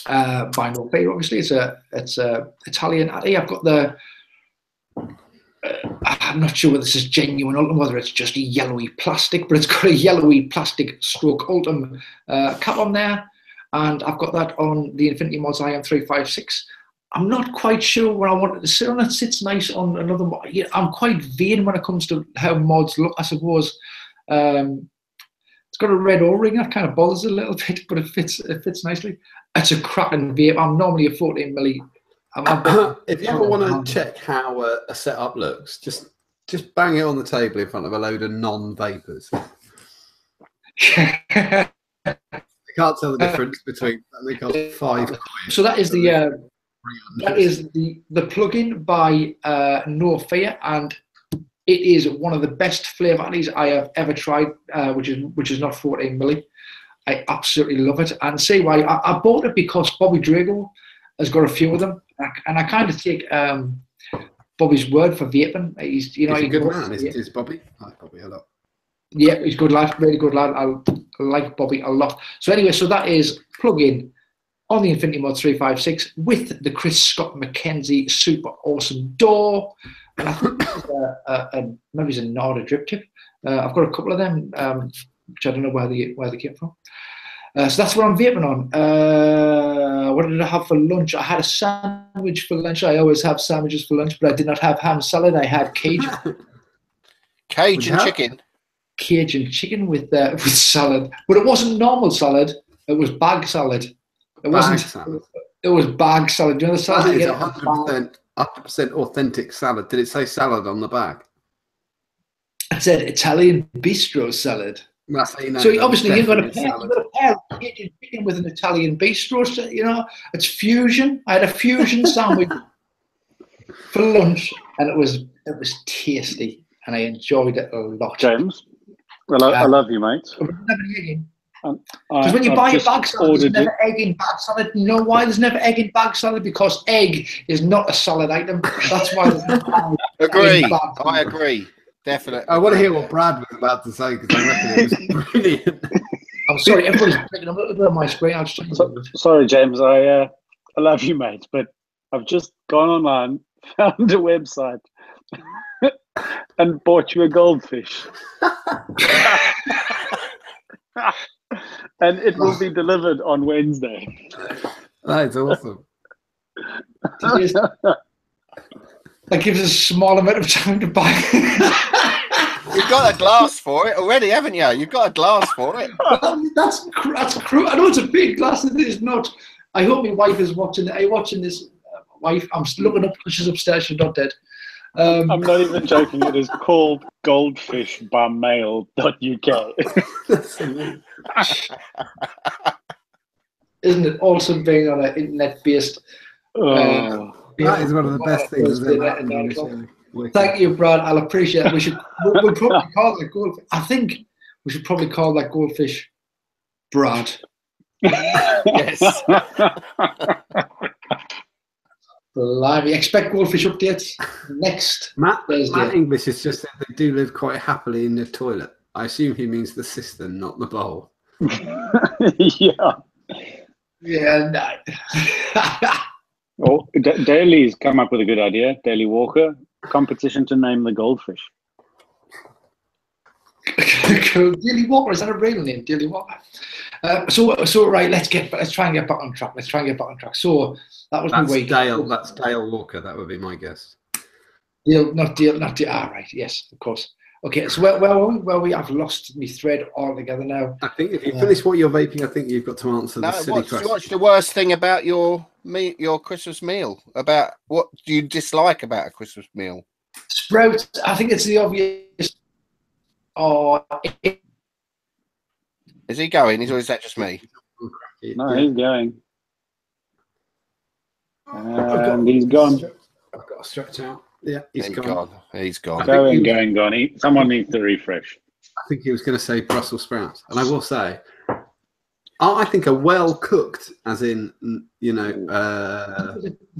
by No Fear. Obviously, it's a Italian. I've got the. I'm not sure whether this is genuine or whether it's just a yellowy plastic, but it's got a yellowy plastic stroke Ultim cap on there, and I've got that on the Infinity Mods IM356. I'm not quite sure where I want it to sit on. It sits nice on another mod. Yeah, I'm quite vain when it comes to how mods look, I suppose. It's got a red O-ring that kind of bothers a little bit, but it fits nicely. It's a cracking vape. I'm normally a 14 milli. If you ever want to check how a setup looks, just bang it on the table in front of a load of non-vapors. You can't tell the difference between. They cost £5. So that is the plug-in by No Fear, and it is one of the best flavour I have ever tried, which is not 14 milli. I absolutely love it, and see why. I bought it because Bobby Drago has got a few of them, and I kind of take Bobby's word for vaping. He's he's a good man, is Bobby? I like Bobby a lot. Yeah, he's a good lad, really good lad. I like Bobby a lot. So anyway, so that is plug-in on the Infinity Mod 356 with the Chris Scott McKenzie super awesome door. And I think this is maybe it's a Nada drip tip. I've got a couple of them, which I don't know where they came from. So that's what I'm vaping on. What did I have for lunch? I had a sandwich for lunch. I always have sandwiches for lunch, but I did not have ham salad. I had Cajun chicken. Cajun chicken with salad, but it wasn't normal salad. It was bag salad. It wasn't. Salad. It was bag salad. Do you know the salad? That is 100% authentic salad. Did it say salad on the bag? It said Italian bistro salad. That's how you know. So obviously you've got a pair of Cajun chicken with an Italian bistro. You know, it's fusion. I had a fusion sandwich for lunch, and it was tasty, and I enjoyed it a lot. James, well, I love you, mate. Because when you buy a bag salad, there's never egg in bag salad. You know why there's never egg in bag salad? Because egg is not a salad item. That's why there's no Agree. I agree. Definitely. I want to hear what Brad was about to say, because I reckon it was brilliant. I'm sorry, everybody's picking up a little bit on my screen. I'm just sorry, James. I love you, mate, but I've just gone online, found a website, and bought you a goldfish. And it will be delivered on Wednesday. That's awesome. That gives us a small amount of time to buy. You've got a glass for it already, haven't you? You've got a glass for it. That's cruel. I know it's a big glass. It is not. I hope my wife is watching. Are you watching this, wife? I'm looking up because she's upstairs. She's not dead. I'm not even joking. It is called goldfishbymail.uk. Isn't it awesome being on an internet-based? That is one of the best things that's ever happened on this show. Thank you, Brad. I'll appreciate it. We'll probably call that goldfish. I think we should probably call that goldfish Brad. Yes. Blimey. Expect goldfish updates next Thursday. Matt English has just said they do live quite happily in the toilet. I assume he means the cistern, not the bowl. Yeah. Yeah, no. Oh, Daly's come up with a good idea. Daly Walker, competition to name the goldfish. Daly Walker, is that a real name? Daly Walker. So right, let's try and get back on track. So that was my way. That's Dale Walker. That would be my guess. Not Dale. Ah, right. Yes, of course. Okay, so where we have lost me thread altogether now. I think if you finish what you're vaping, I think you've got to answer the silly question. What's the worst thing about your Christmas meal? About what do you dislike about a Christmas meal? Sprouts. I think it's the obvious. Is he going? Or is that just me? No, he's going. And he's gone. I've got to stretch out. Yeah, he's gone. He's gone. Going. Someone needs to refresh. I think he was going to say Brussels sprouts. And I will say, I think a well-cooked, as in, you know...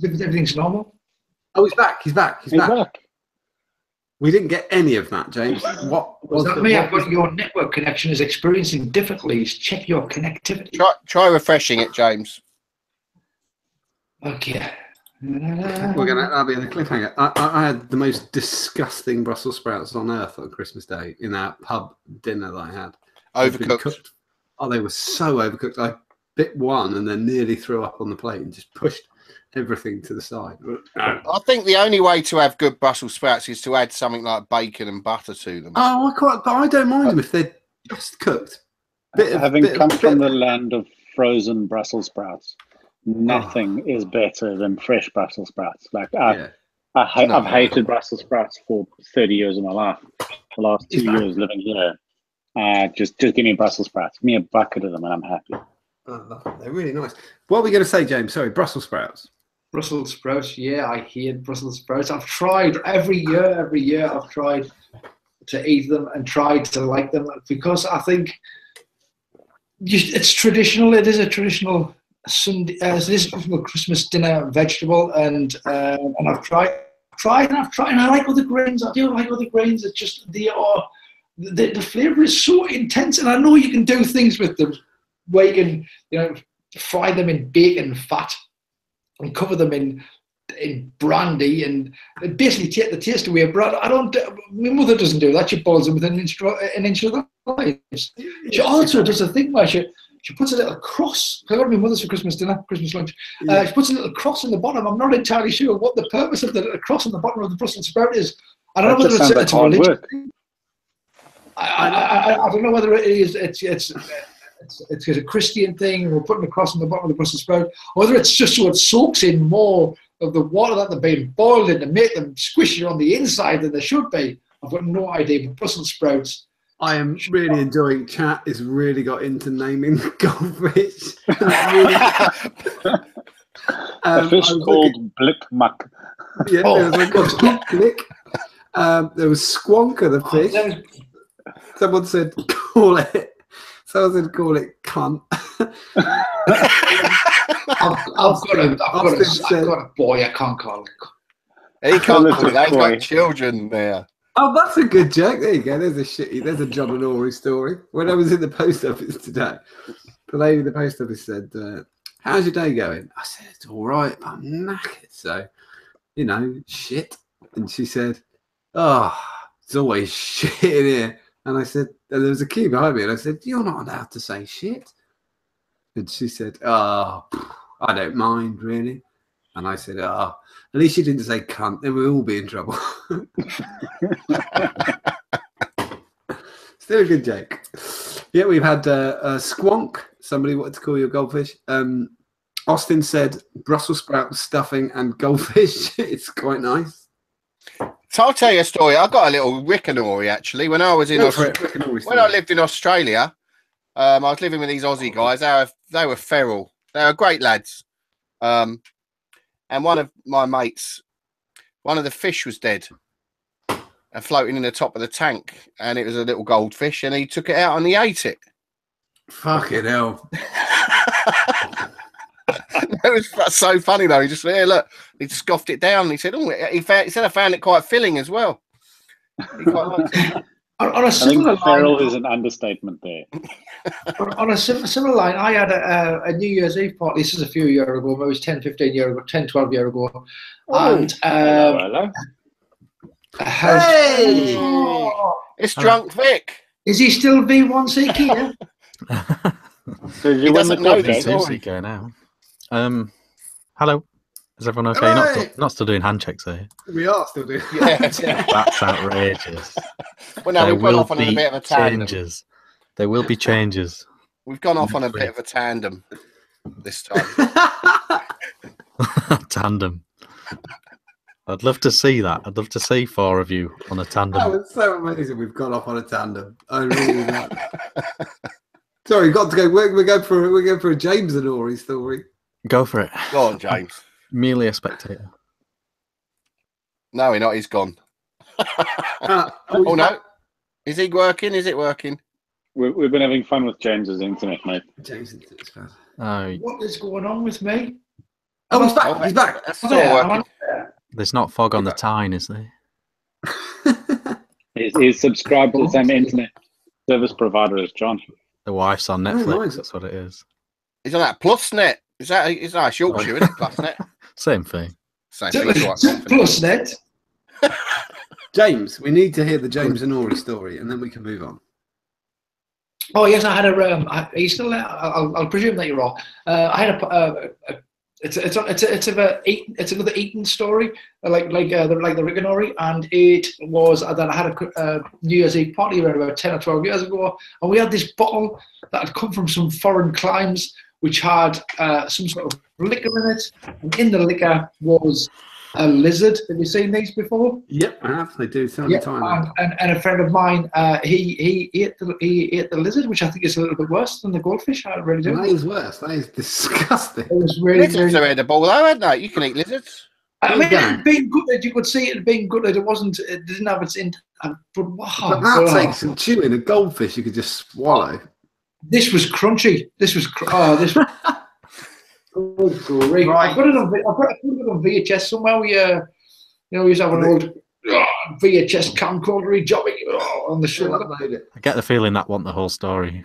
everything's normal? Oh, he's back. He's back. We didn't get any of that, James. What was that? I've got your network connection is experiencing difficulties. Check your connectivity. Try refreshing it, James. Okay. That'll be the cliffhanger. I had the most disgusting Brussels sprouts on earth on Christmas Day in our pub dinner that I had. Overcooked. Oh, they were so overcooked. I bit one and then nearly threw up on the plate and just pushed everything to the side. I think the only way to have good Brussels sprouts is to add something like bacon and butter to them. Oh, but I don't mind them if they're just cooked. Having come from the land of frozen Brussels sprouts, nothing is better than fresh Brussels sprouts. Like I've hated Brussels sprouts for 30 years of my life. The last 2 years living here, just give me Brussels sprouts. Give me a bucket of them, and I'm happy. They're really nice. What are we going to say, James? Sorry, Brussels sprouts. Brussels sprouts. Yeah, I hate Brussels sprouts. I've tried every year. I've tried to eat them and tried to like them because I think it's traditional. It is a traditional Sunday, this is a Christmas dinner vegetable, and I've tried tried and I like other grains. I do like other grains. It's just the flavour is so intense, and I know you can do things with them where you can, you know, fry them in bacon fat and cover them in brandy and basically take the taste away. But my mother doesn't do that. She boils them with an inch of the lives. She also does a thing where she puts a little cross. I got my mother's for Christmas dinner, Christmas lunch. She puts a little cross in the bottom. I'm not entirely sure what the purpose of the little cross on the bottom of the Brussels sprout is. I don't know whether it's a religion. I don't know whether it is. It's a Christian thing. We're putting a cross on the bottom of the Brussels sprout, or whether it's just so it soaks in more of the water that they're being boiled in to make them squishier on the inside than they should be. I've got no idea. But Brussels sprouts. I am really enjoying. Chat has really got into naming the goldfish. A fish called Blickmuck. Yeah, there was like a Blick. There was Squonker the fish. Someone said call it. Someone said call it cunt. I've got a boy. I can't call it. He can't call it. They've got children there. Oh, that's a good joke. There you go. There's a John and Ori story. When I was in the post office today, the lady in the post office said, how's your day going? I said, it's all right, but I'm knackered. So, you know, shit. And she said, oh, it's always shit in here. And I said, and there was a queue behind me. And I said, you're not allowed to say shit. And she said, oh, I don't mind, really. And I said, oh, at least you didn't say cunt. Then we'll all be in trouble. Still a good joke. Yeah, we've had a Squonk. Somebody wanted to call you a goldfish. Austin said Brussels sprout stuffing and goldfish. It's quite nice. So I'll tell you a story. I got a little Rickanori actually when I was in when I lived in Australia. I was living with these Aussie guys. They were feral. They were great lads. And one of my mates, one of the fish was dead and floating in the top of the tank, and it was a little goldfish, and he took it out and he ate it. Fucking hell. It was so funny though. He just look, he scoffed it down and he said, oh, he said I found it quite filling as well. He quite liked it. On a similar feral is an understatement there. On a similar line, I had a New Year's Eve party. This is a few years ago, maybe it was 10, 15 years ago, 10, 12 years ago. Oh. And hello. Hey! It's Drunk Vic. Is he still V1C here? He doesn't know this. Go now. Hello. Is everyone okay? Not still doing handshakes here. We are still doing. Yeah. That's outrageous. Well, no, we've gone off on a bit of a tandem. Changes. There will be changes. We've gone off on a bit of a tandem this time. Tandem. I'd love to see that. I'd love to see 4 of you on a tandem. Oh, it's so amazing. We've gone off on a tandem. I really like. Sorry, got to go. We're going for a James and Ori story. Go for it. Go on, James. Merely a spectator. No, he's gone. Oh no, is he working? Is it working? We've been having fun with James's internet, mate. James' internet's bad. What is going on with me? Oh, he's back. He's back. That's still working. There's not fog on the Tyne, is there? He's subscribed to the same internet service provider as John. The wife's on Netflix. That's what it is. He's on that PlusNet. Is that Yorkshire, isn't it? PlusNet. Same thing. PlusNet. James, we need to hear the James and Ori story, and then we can move on. Oh yes, I had a. Are you still there? I'll presume that you're all. I had it's another Eton story, like the Rickanori, and it was that I had a New Year's Eve party around about 10 or 12 years ago, and we had this bottle that had come from some foreign climes, which had some sort of liquor in it, and in the liquor was a lizard. Have you seen these before? Yep, I have. They do some time. And a friend of mine, he ate the lizard, which I think is a little bit worse than the goldfish. I really do. That is worse. That is disgusting. It was really, lizards are edible, though, aren't they? You can eat lizards. I mean, being gutted, you could see it being gutted. It didn't have its in. But that takes some chewing. A goldfish you could just swallow. This was crunchy. This was. Oh, great! Right. I've got it on VHS somewhere. You know, you used to have an old VHS camcorder jobbing on the shoulder. I get the feeling that wasn't the whole story.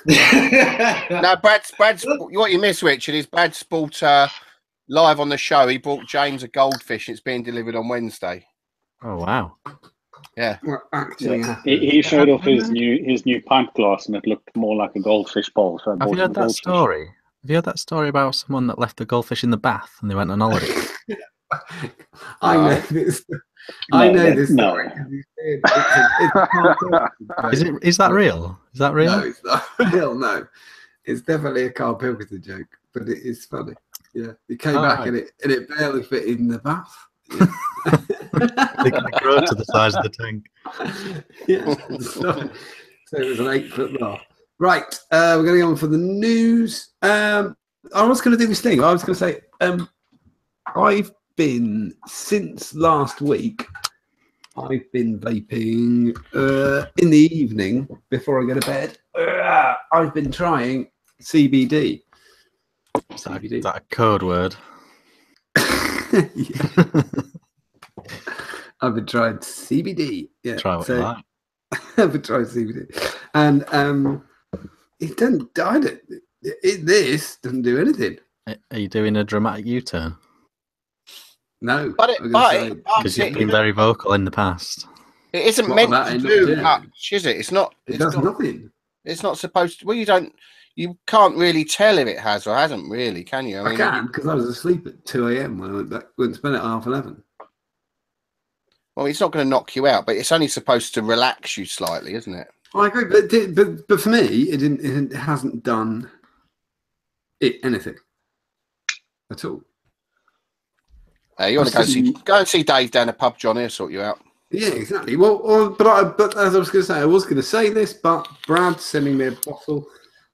No, Brad's what you miss, Richard, is Brad's bought live on the show. He bought James a goldfish. It's being delivered on Wednesday. Oh wow! Yeah, he showed off his new pint glass, and it looked more like a goldfish bowl. So have you heard that story? Have you heard that story about someone that left the goldfish in the bath and they went on holiday? I know this. I know this story. Is that real? Is that real? No, it's not real. No, it's definitely a Carl Pilkington joke, but it is funny. Yeah, he came back and it barely fit in the bath. Yeah. They can grow to the size of the tank. Yeah, so it was an 8-foot laugh. Right, we're going to go on for the news. I was going to do this thing. I was going to say, I've been, since last week, I've been vaping in the evening before I go to bed. I've been trying CBD. Is that a code word? I've been trying CBD. Yeah, try what you like. I've been trying CBD, and it doesn't. This doesn't do anything. Are you doing a dramatic U-turn? No, because you've been very vocal in the past. It isn't meant to do much, is it? It's not. It does nothing. It's not supposed to. Well, you can't really tell if it has or hasn't, really, can you? I can, because I was asleep at 2 a.m. when I went to bed at 11:30. Well, it's not going to knock you out, but it's only supposed to relax you slightly, isn't it? I agree, but for me, it hasn't done anything at all. You want to go and see Dave down the pub, John? He'll sort you out. Yeah, exactly. Well, but as I was going to say, I was going to say this, but Brad's sending me a bottle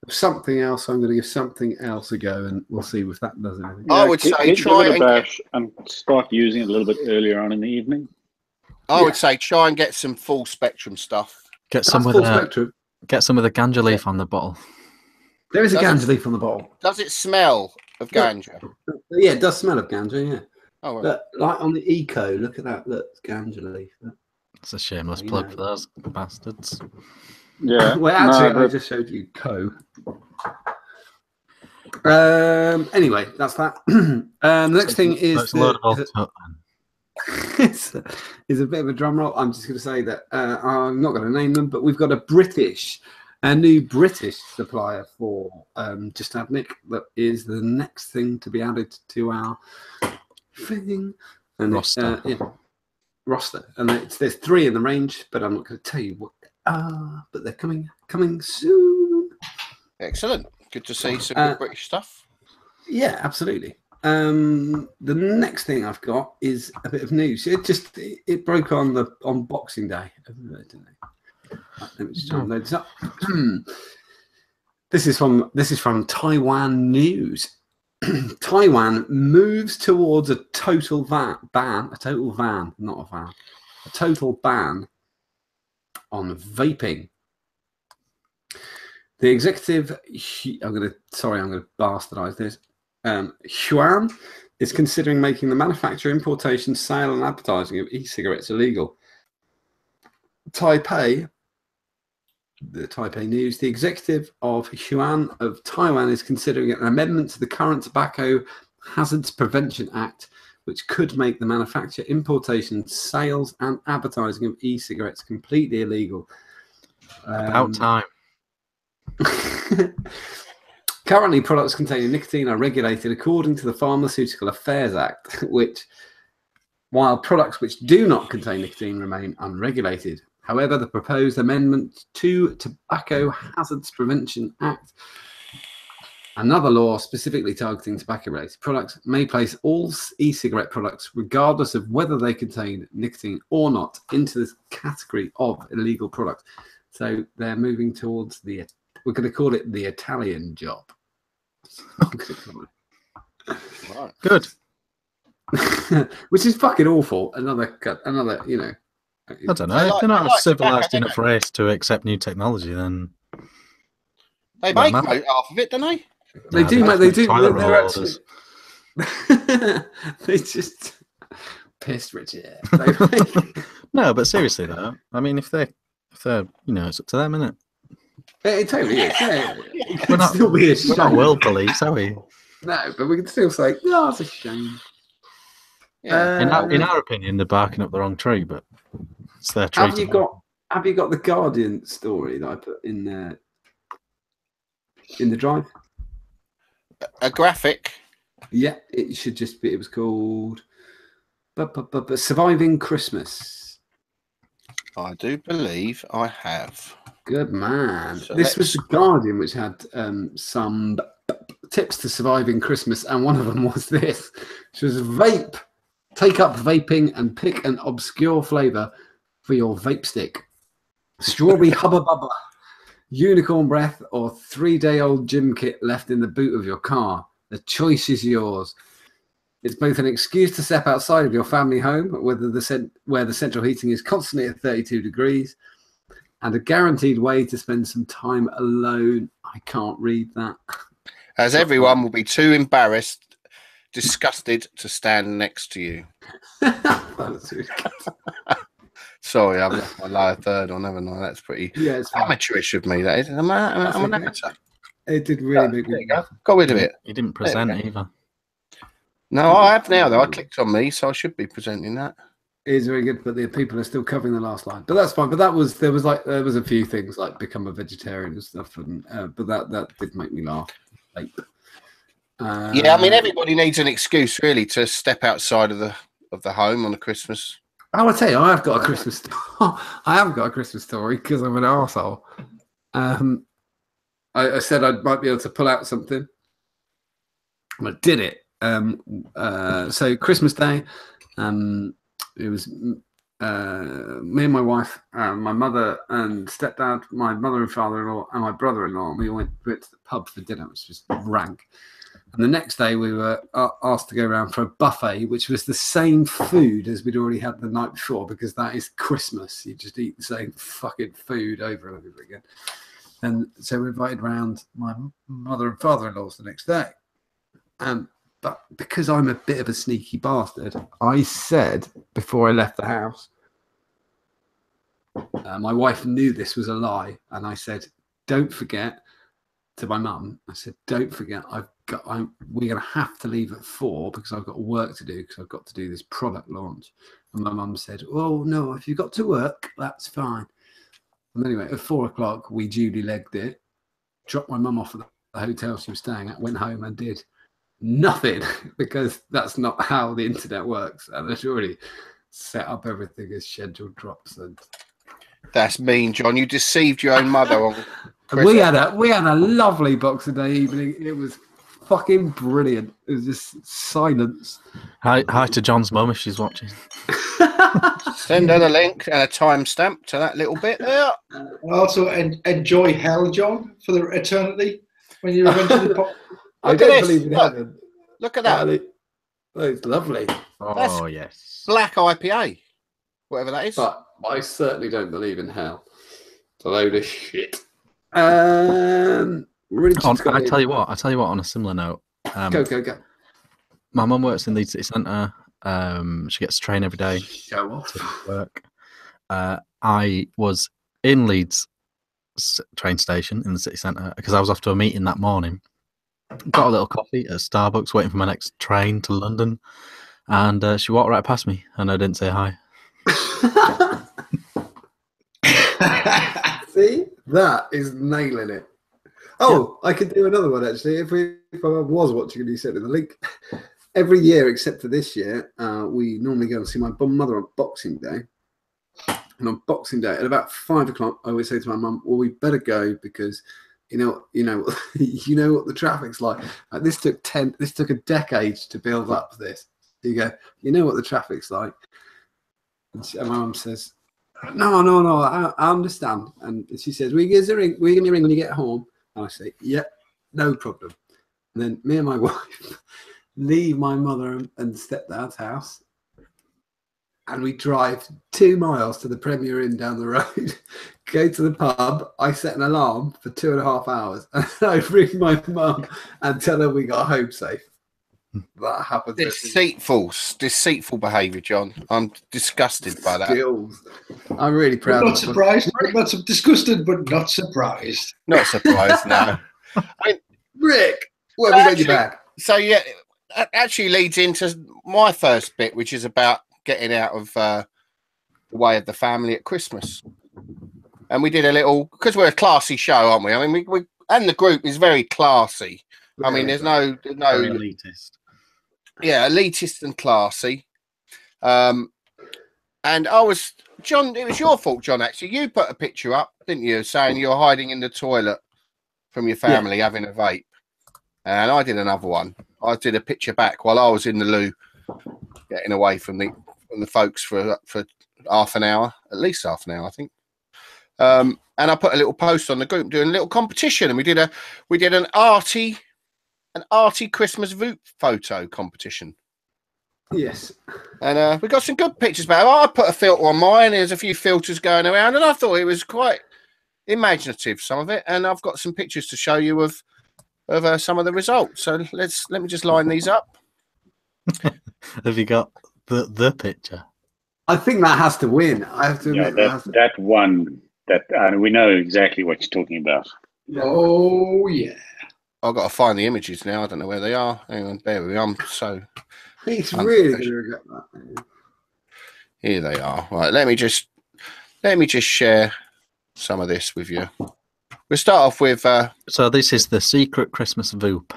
of something else. So I'm going to give something else a go, and we'll see if that does anything. Yeah, I would say try it a bash and start using it a little bit earlier on in the evening. I would say try and get some full spectrum stuff. Get some with the ganja leaf on the bottle. There is a ganja leaf on the bottle. Does it smell of ganja? Yeah, it does smell of ganja. Yeah. Oh, right. Look, like on the eco, look at that. Look, it's ganja leaf. It's a shameless plug for those bastards. Yeah. Well, actually, I just showed you co. Anyway, that's that. The next thing is is a bit of a drum roll. I'm just going to say that I'm not going to name them, but we've got a new British supplier for Just Add Nick that is the next thing to be added to our thing. And roster. Roster. And there's 3 in the range, but I'm not going to tell you what they are, but they're coming soon. Excellent. Good to see some good British stuff. Yeah, absolutely. The next thing I've got is a bit of news. It broke on Boxing Day, didn't it? Let me just try and load this up. This is from Taiwan News. Taiwan moves towards a total ban on vaping. The executive, I'm going to bastardize this. Huan is considering making the manufacture, importation, sale, and advertising of e-cigarettes illegal. The Taipei News, the executive of Huan of Taiwan is considering an amendment to the current Tobacco Hazards Prevention Act, which could make the manufacture, importation, sales, and advertising of e-cigarettes completely illegal. About time. Currently, products containing nicotine are regulated according to the Pharmaceutical Affairs Act, while products which do not contain nicotine remain unregulated. However, the proposed amendment to Tobacco Hazards Prevention Act, another law specifically targeting tobacco-related products, may place all e-cigarette products, regardless of whether they contain nicotine or not, into this category of illegal products. So they're moving towards we're going to call it the Italian job. Good. Which is fucking awful. Another, I don't know. If they're not a civilized enough race to accept new technology, then they make half of it, don't they? They do. They're actually. pissed, Richard. No, but seriously though, I mean, if they're, it's up to them, isn't it? It totally is. Yeah. We're not, still be a we're not world police, are we? No, but we can still say, no, it's a shame. Yeah. In our opinion, they're barking up the wrong tree, but it's their tree. Have you got the Guardian story that I put in there in the drive? A graphic. Yeah, it should just be. It was called Surviving Christmas. I do believe I have. Good man. So this was the Guardian, which had some tips to surviving Christmas, and one of them was this, which was vape. Take up vaping and pick an obscure flavour for your vape stick. Strawberry Hubba Bubba, unicorn breath, or 3-day-old gym kit left in the boot of your car. The choice is yours. It's both an excuse to step outside of your family home, where the central heating is constantly at 32 degrees, and a guaranteed way to spend some time alone. I can't read that. As everyone will be too embarrassed, disgusted to stand next to you. Sorry, I've left my lower third on, haven't I? That's pretty amateurish of me, that is. I'm an amateur. It did really make me go. Got rid of it. You didn't present either. No, I have now, though. I clicked on me, so I should be presenting that. It is very good, but the people are still covering the last line. But that's fine. But there was a few things like become a vegetarian and stuff, and but that did make me laugh. Like, yeah, I mean, everybody needs an excuse really to step outside of the home on a Christmas. I will tell you, I have got a Christmas. I haven't got a Christmas story because I'm an arsehole. I said I might be able to pull out something, and I did it. So Christmas Day, it was me and my wife, my mother and stepdad, my mother and father-in-law, and my brother-in-law. And we went to the pub for dinner, which was rank. And the next day we were asked to go around for a buffet, which was the same food as we'd already had the night before, because that is Christmas. You just eat the same fucking food over and over again. And so we invited round my mother and father-in-laws the next day. But because I'm a bit of a sneaky bastard, I said before I left the house, my wife knew this was a lie, and I said, don't forget, to my mum, I said, don't forget, we're going to have to leave at 4 because I've got work to do, because I've got to do this product launch. And my mum said, oh, no, if you've got to work, that's fine. And anyway, at 4 o'clock, we duly legged it, dropped my mum off at the hotel she was staying at, went home and did nothing, because that's not how the internet works. And I'd already set up everything as scheduled drops. And that's mean, John. You deceived your own mother on we had a lovely Boxing Day evening. It was fucking brilliant. It was just silence. Hi to John's mum if she's watching. Send her the link and a timestamp to that little bit there. Also, enjoy hell, John, for the eternity when you eventually pop. I don't believe in heaven. Look at that. It's lovely. Oh, that's yes. Black IPA, whatever that is. But I certainly don't believe in hell. It's a load of shit. I tell you what, on a similar note. Go. My mum works in Leeds City Centre. She gets to train every day. Show off. To work. I was in Leeds train station in the city centre because I was off to a meeting that morning. Got a little coffee at Starbucks, waiting for my next train to London, and she walked right past me, and I didn't say hi. See, that is nailing it. Oh, yeah. I could do another one actually. If I was watching and you sent me the link. Every year, except for this year, we normally go and see my mother on Boxing Day. And on Boxing Day, at about 5 o'clock, I always say to my mum, "Well, we better go because you know what the traffic's like. This took a decade to build up this." You go, "You know what the traffic's like," and my mum says, No, I understand. And she says, will you give me a ring when you get home? And I say, yep, no problem. And then me and my wife leave my mother and stepdad's house, and we drive 2 miles to the Premier Inn down the road, go to the pub. I set an alarm for 2.5 hours, and I ring my mum and tell her we got home safe. That happens. Deceitful behaviour, John. I'm disgusted by that. Skills. I'm really proud. Not surprised. Not disgusted, but not surprised. Not surprised, no. I mean, Rick, where have we got you back? So yeah, that actually leads into my first bit, which is about getting out of the way of the family at Christmas. And we did a little, because we're a classy show, aren't we? I mean, we and the group is very classy. I mean, there's no Very elitist. Yeah, elitist and classy. And I was, John, it was your fault, John, actually. You put a picture up, didn't you, saying you're hiding in the toilet from your family having a vape. And I did another one. I did a picture back while I was in the loo, getting away from the folks for half an hour, at least half an hour, I think. And I put a little post on the group doing a little competition, and we did an arty Christmas vape photo competition. Yes. And we got some good pictures back. I put a filter on mine. There's a few filters going around, and I thought it was quite imaginative, some of it. And I've got some pictures to show you of some of the results. So let me just line these up. Have you got the picture? I think that has to win. I have to admit that one. That we know exactly what you're talking about. Oh yeah. I've got to find the images now. I don't know where they are. Hang on, bear with me. I'm so. He's really going to regret that. Here they are. Right, let me just share some of this with you. We'll start off with. So this is the secret Christmas voop.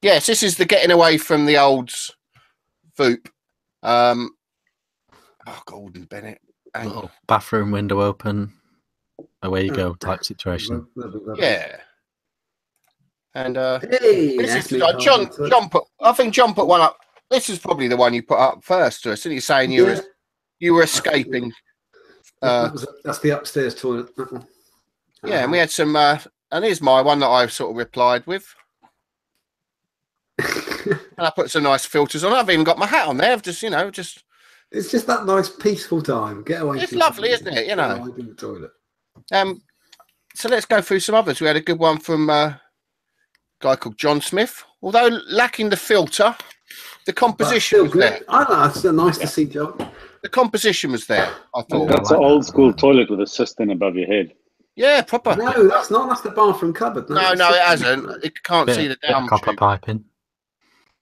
Yes, this is the getting away from the old voop. Oh, Gordon Bennett. Little bathroom window open, away you go type situation. Yeah. And hey, this is John put. I think John put one up. This is probably the one you put up first to us. Didn't you, saying you were escaping? That's the upstairs toilet. Yeah, and we had some. And here's my one that I sort of replied with. And I put some nice filters on. I've even got my hat on there. I've just. It's just that nice peaceful time. Get away. It's lovely, isn't it? You know. In the toilet. So let's go through some others. We had a good one from a guy called John Smith. Although lacking the filter, the composition was there. I know. It's nice to see, John. The composition was there. I thought that's an old school toilet with a cistern above your head. Yeah, proper. No, that's not. That's the bathroom cupboard. No, it hasn't. You can't see the down. Copper piping.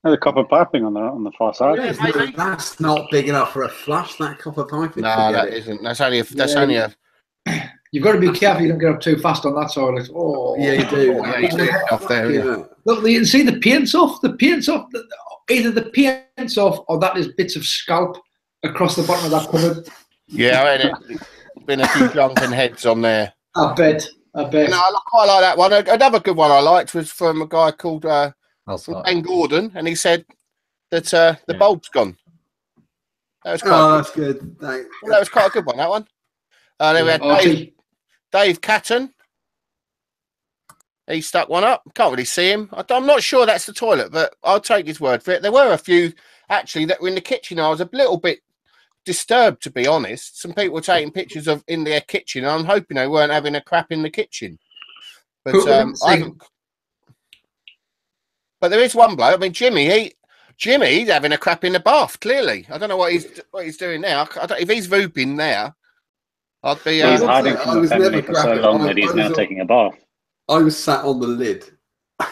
Oh, the copper piping on the far side. Yeah, that's not big enough for a flush. That copper piping. No, that isn't. That's only a. You've got to be careful you don't get up too fast on that toilet. Oh, yeah, you do. Off there, yeah. Look, you can see the paint's off. The paint's off. Either the paint's off or that is bits of scalp across the bottom of that cupboard. Yeah, I mean, been a few drunken heads on there. I bet. No, I quite like that one. Another good one I liked was from a guy called Ben Gordon, and he said that the bulb's gone. That was quite that's good. That was quite a good one. That one. Then we had Dave Catton. He stuck one up. Can't really see him. I'm not sure that's the toilet, but I'll take his word for it. There were a few actually that were in the kitchen. I was a little bit disturbed, to be honest. Some people were taking pictures of in their kitchen. I'm hoping they weren't having a crap in the kitchen. But but there is one bloke. I mean, Jimmy, he's having a crap in the bath. Clearly, I don't know what he's doing now. If he's vooping there, I'd be. He's hiding from the family for so long that he's now taking a bath. I was sat on the lid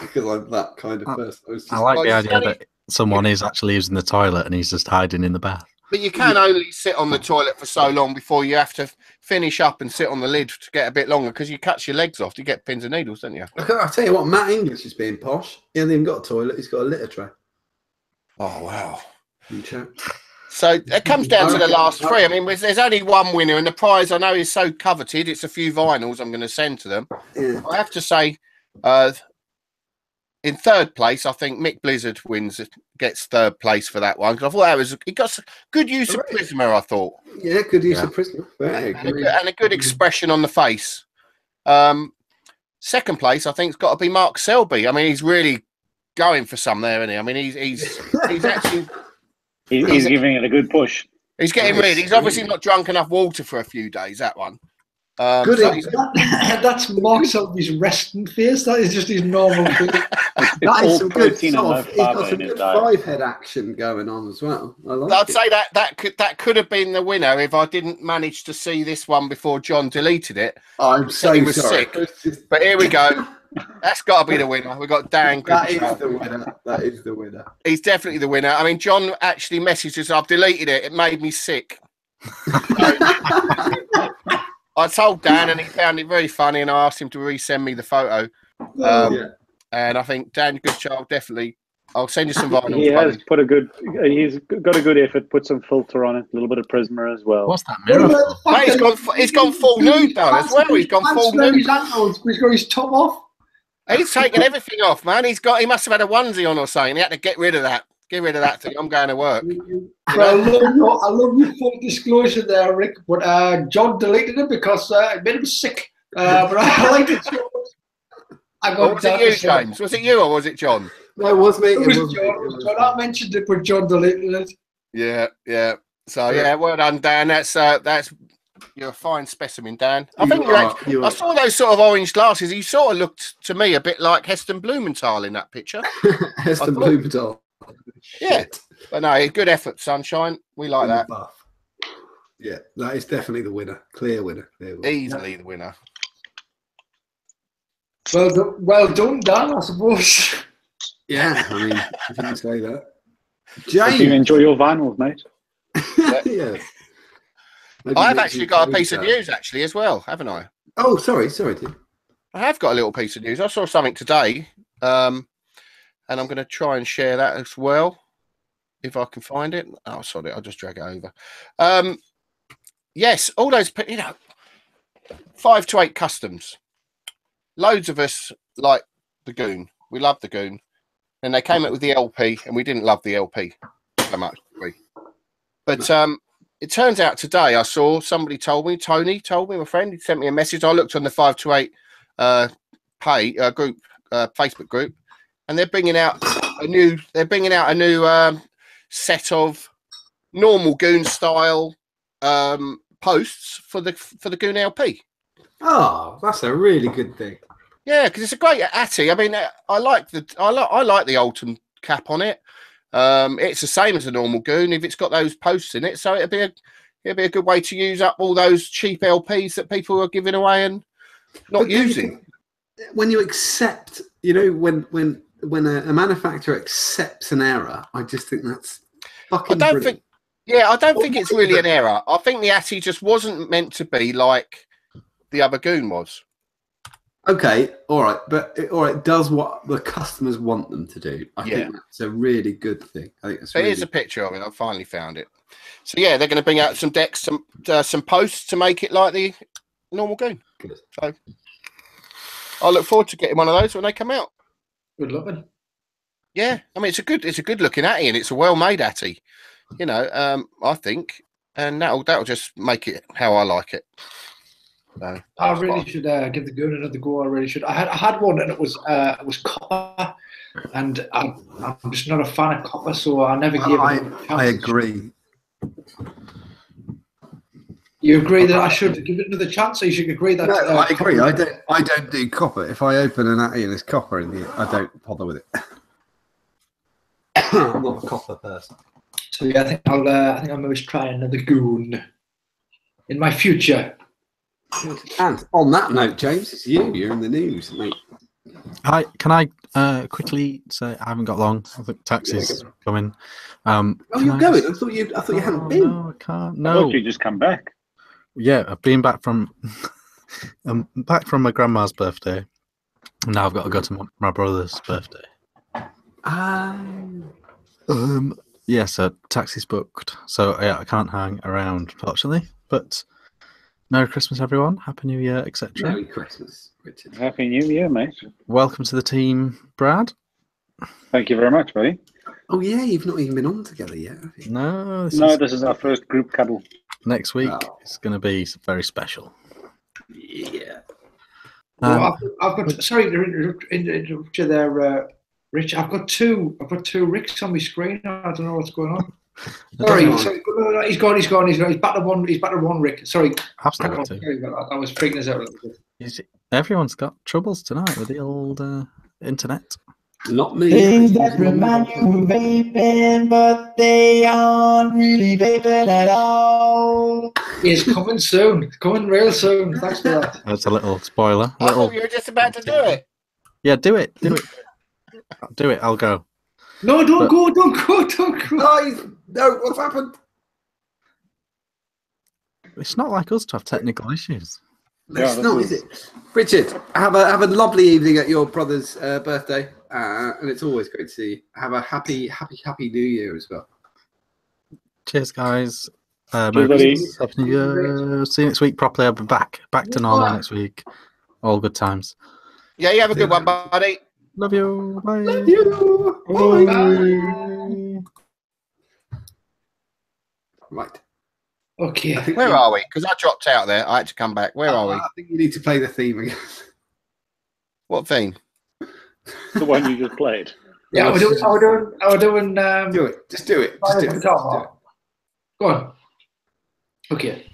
because I'm that kind of person. I like the idea that someone is actually using the toilet and he's just hiding in the bath. But you can only sit on the toilet for so long before you have to finish up and sit on the lid to get a bit longer because you cut your legs off. You get pins and needles, don't you? I'll tell you what, Matt English is being posh. He hasn't even got a toilet. He's got a litter tray. Oh, wow. Okay. So it comes down to the last three. I mean, there's only one winner, and the prize I know is so coveted. It's a few vinyls I'm going to send to them. Yeah. I have to say, in third place, I think Mick Blizzard gets third place for that one. Because I thought he got good use of Prisma, I thought. Yeah, good use of Prisma. And a good expression on the face. Second place, I think, has got to be Mark Selby. I mean, he's really going for some there, isn't he? I mean, he's actually... He's giving it a good push. He's getting rid. He's obviously not drunk enough water for a few days, that one. Good. So That's Mark Selby's resting face. That is just his normal face. That is some good protein and sort of, low he's got fibre some in his good diet. 5-head action going on as well. I like I'd it. say that could have been the winner if I didn't manage to see this one before John deleted it. I'm so He was sorry. sick. But here we go. That's got to be the winner. We've got Dan That is Goodchild. the winner. That is the winner. He's definitely the winner. I mean, John actually messaged us, I've deleted it. It made me sick. I told Dan and he found it very funny and I asked him to resend me the photo. And I think Dan Goodchild definitely, I'll send you some vinyl. He has put he's got a good effort, put some filter on it, a little bit of Prisma as well. What's that mirror? Mate, he's gone full nude though as well. He's gone full nude. He's got his top off. He's taken everything off, man. He must have had a onesie on or something. He had to get rid of that. Get rid of that thing. I'm going to work. Well, I love your full disclosure there, Rick. But John deleted it because it made him sick. But I liked it so much. Was it you, James? Was it you or was it John? No, it was me. It was John. I mentioned it, but John deleted it. Yeah. So yeah, well done, Dan. That's you're a fine specimen, Dan. I think I saw those sort of orange glasses. You sort of looked to me a bit like Heston Blumenthal in that picture. Heston Blumenthal. Yeah, but no, good effort, Sunshine. We like that. Yeah, that is definitely the winner. Clear winner. Easily the winner. Well done, Dan, I suppose. Yeah, I mean, if you can say that. James, you enjoy your vinyls, mate. Yeah. I've actually got a piece of news, actually, as well, haven't I? Oh, sorry, Tim. I have got a little piece of news. I saw something today, and I'm going to try and share that as well, if I can find it. Oh, sorry, I'll just drag it over. Yes, all those, 5 to 8 customs. Loads of us like the Goon. We love the Goon. And they came up with the LP, and we didn't love the LP so much, did we? But it turns out today I saw somebody Tony told me, my friend, he sent me a message. I looked on the 5 to 8 group, Facebook group, and they're bringing out a new set of normal Goon style posts for the Goon LP. Oh, that's a really good thing. Yeah, because it's a great Atty. I mean, I like the Alton cap on it. It's the same as a normal Goon if it's got those posts in it. So it'd be a good way to use up all those cheap LPs that people are giving away and not using. When you accept, when a manufacturer accepts an error, I just think that's fucking brilliant. I don't think it's really an error. I think the Atty just wasn't meant to be like the other Goon was. Okay, all right, but it does what the customers want them to do. I think that's a really good thing. I think that's. Here's a picture of it. I finally found it. So yeah, they're going to bring out some decks, some posts to make it like the normal Goon. Good. So I look forward to getting one of those when they come out. Good looking. Yeah, I mean it's a good looking Atty and it's a well made Atty. I think, and that'll just make it how I like it. So, I really should give the Goon another go. I really should. I had one and it was copper, and I'm just not a fan of copper, so I never gave it. I agree. You agree that I should give it another chance, or you should agree that? No, I agree. I don't do copper. If I open an Atty and there's copper in it, I don't bother with it. I'm not a copper person. So yeah, I think I'll maybe try another Goon in my future. And on that note, James, it's you. You're in the news, mate. Hi, can I quickly say I haven't got long. I think taxi's coming. You're going. I thought you hadn't been. No, I can't. No, I thought you just come back. Yeah, I've been back from. I'm back from my grandma's birthday. Now I've got to go to my brother's birthday. Yeah, so taxi's booked. So yeah, I can't hang around, fortunately. But Merry Christmas, everyone. Happy New Year, etc. Merry Christmas, Richard. Happy New Year, mate. Welcome to the team, Brad. Thank you very much, buddy. Oh yeah, you've not even been on together yet, have you? No, this is our first group cuddle. Next week it's going to be very special. Yeah. I've got. Sorry to interrupt you there, Rich. I've got two Ricks on my screen. I don't know what's going on. Sorry, he's gone. He's back to one, Rick. Sorry. I've still got two. I was freaking us out a little bit. Everyone's got troubles tonight with the old internet. Not me. Things that remind you of vaping, but they aren't really vaping at all. It's coming soon. It's coming real soon. Thanks for that. That's a little spoiler. I thought you were just about to do it. Yeah, do it. Do it. I'll go. No, don't go. No, what's happened? It's not like us to have technical issues. It's not, is it? Richard, have a lovely evening at your brother's birthday, and it's always great to see you. Have a happy New Year as well. Cheers, guys. Cheers, buddy. Happy New Year. See you next week. Properly, I'll be back to normal next week. All good times. Yeah, you have a good one, buddy. Love you. Bye. Love you. Bye. Right. Okay. Where are we? Because I dropped out there. I had to come back. Where are we? I think you need to play the theme again. What theme? The one you just played. Yeah, we're doing. Do it. Just do it. Just do it. Go on. Okay.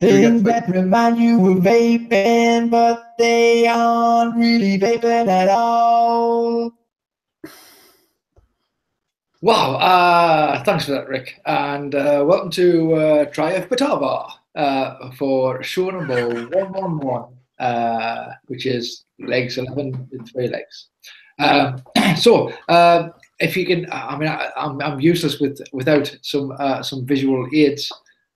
Things that remind you of vaping, but they aren't really vaping at all. Wow, thanks for that, Rick. And welcome to Triumph Batava for show number 111, which is legs 11 with 3 legs. So, if you can, I mean, I'm useless without some visual aids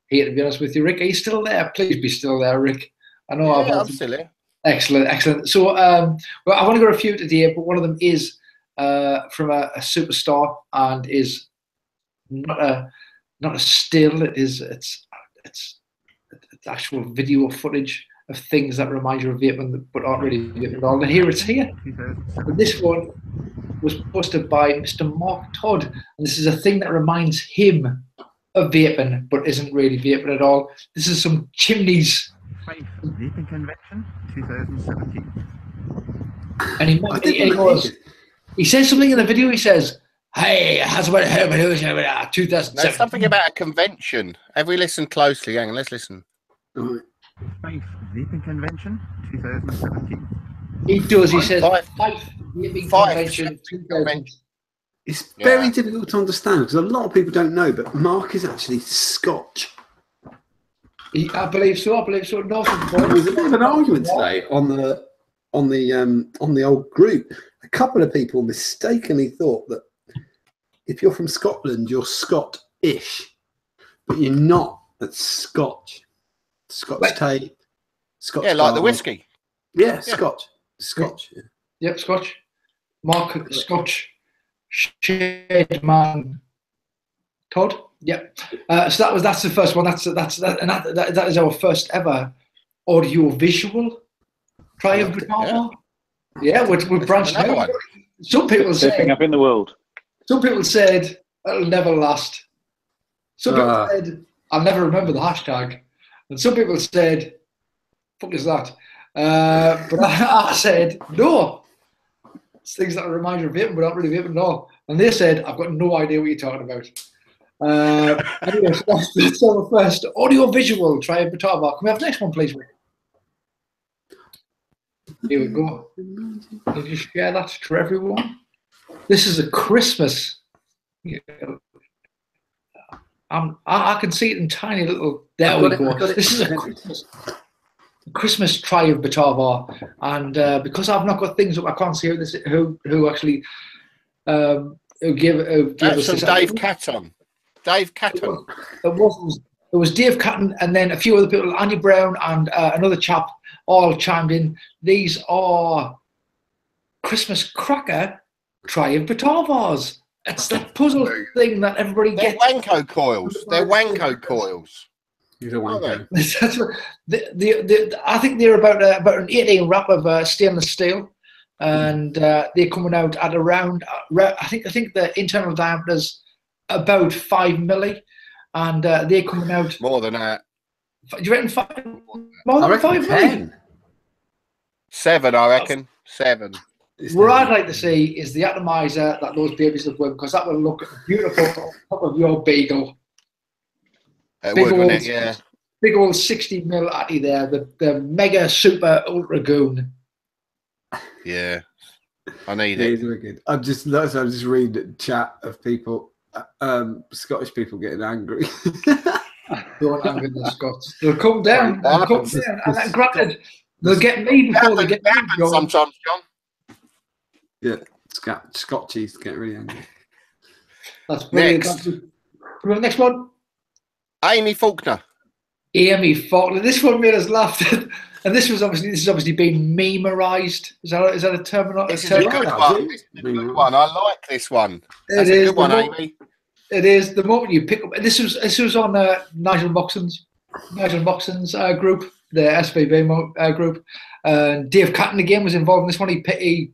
here, to be honest with you, Rick. Are you still there? Please be still there, Rick. I know I'm still here. Excellent. So, well, I want to go a few today, but one of them is from a superstar and is not a still. It's actual video footage of things that remind you of vaping but aren't really vaping at all. And here it's here. But this one was posted by Mr. Mark Todd, and this is a thing that reminds him of vaping but isn't really vaping at all. This is some chimneys. Vaping Convention 2017. And he says something in the video. He says, "Hey, how's about 2007?" There's something about a convention. Have we listened closely? Hang on, let's listen. Vaping Convention 2017. He does. He says, Fife Vaping Convention 2017. It's very difficult to understand because a lot of people don't know, but Mark is actually Scotch. I believe so. No, there was a bit of an argument today on the old group. A couple of people mistakenly thought that if you're from Scotland, you're Scottish, but you're not. That's Scotch. Scotch tape. Scotch. Yeah, like the whiskey. Yeah, Scotch. Yep, Scotch. Mark Scotch. Shade Man. Todd. Yep. So that's the first one. That is our first ever audio visual Triumph Batava. Yeah, we're branching out. Some people said up in the world. Some people said it'll never last. Some people said I'll never remember the hashtag, and some people said, "Fuck is that?" But I said no. It's things that remind you of vaping, but not really vaping at all. And they said, "I've got no idea what you're talking about." Anyway, so that's our first audio visual Triumph Batava. Can we have the next one, please, Rick? Here we go. Can you share that to everyone? This is a Christmas. I can see it in tiny little. There we go. This is a Christmas Triumph Batava, and because I've not got things up, I can't see who actually who gave us this. Dave Catton. Dave Catton. It was Dave Catton, and then a few other people, Andy Brown and another chap, all chimed in. These are Christmas cracker Triumph Batavas. It's that puzzle thing that everybody gets. They're Wanko coils. They're Wanko coils. He's a wanko. That's what, I think they're about an 18 wrap of stainless steel, and they're coming out at around. I think the internal diameter's about 5 milli, and they're coming out more than that. Do you reckon 5? More than 5 milli? 7, I reckon. 7. What I'd like to see is the atomizer that those babies look with, because that will look beautiful on top of your beagle. Wouldn't it? Yeah. Big old 60mm atty there, the mega super ultra goon. Yeah, I need it. it. It's very good. I'm just reading the chat of people, Scottish people getting angry. Don't anger the Scots. They'll come down. And granted, they'll get me before they get you. Sometimes, John. Yeah, Scotchies get really angry. That's brilliant. Next one. Amy Faulkner. Amy Faulkner. This one made us laugh. And this is obviously being memerized. Is that a term? This is a good one. This is a good one. I like this one. That's a good one, Amy. It is. The moment you pick up, this was on Nigel Moxon's group, the SVB group. Dave Catton again was involved in this one. He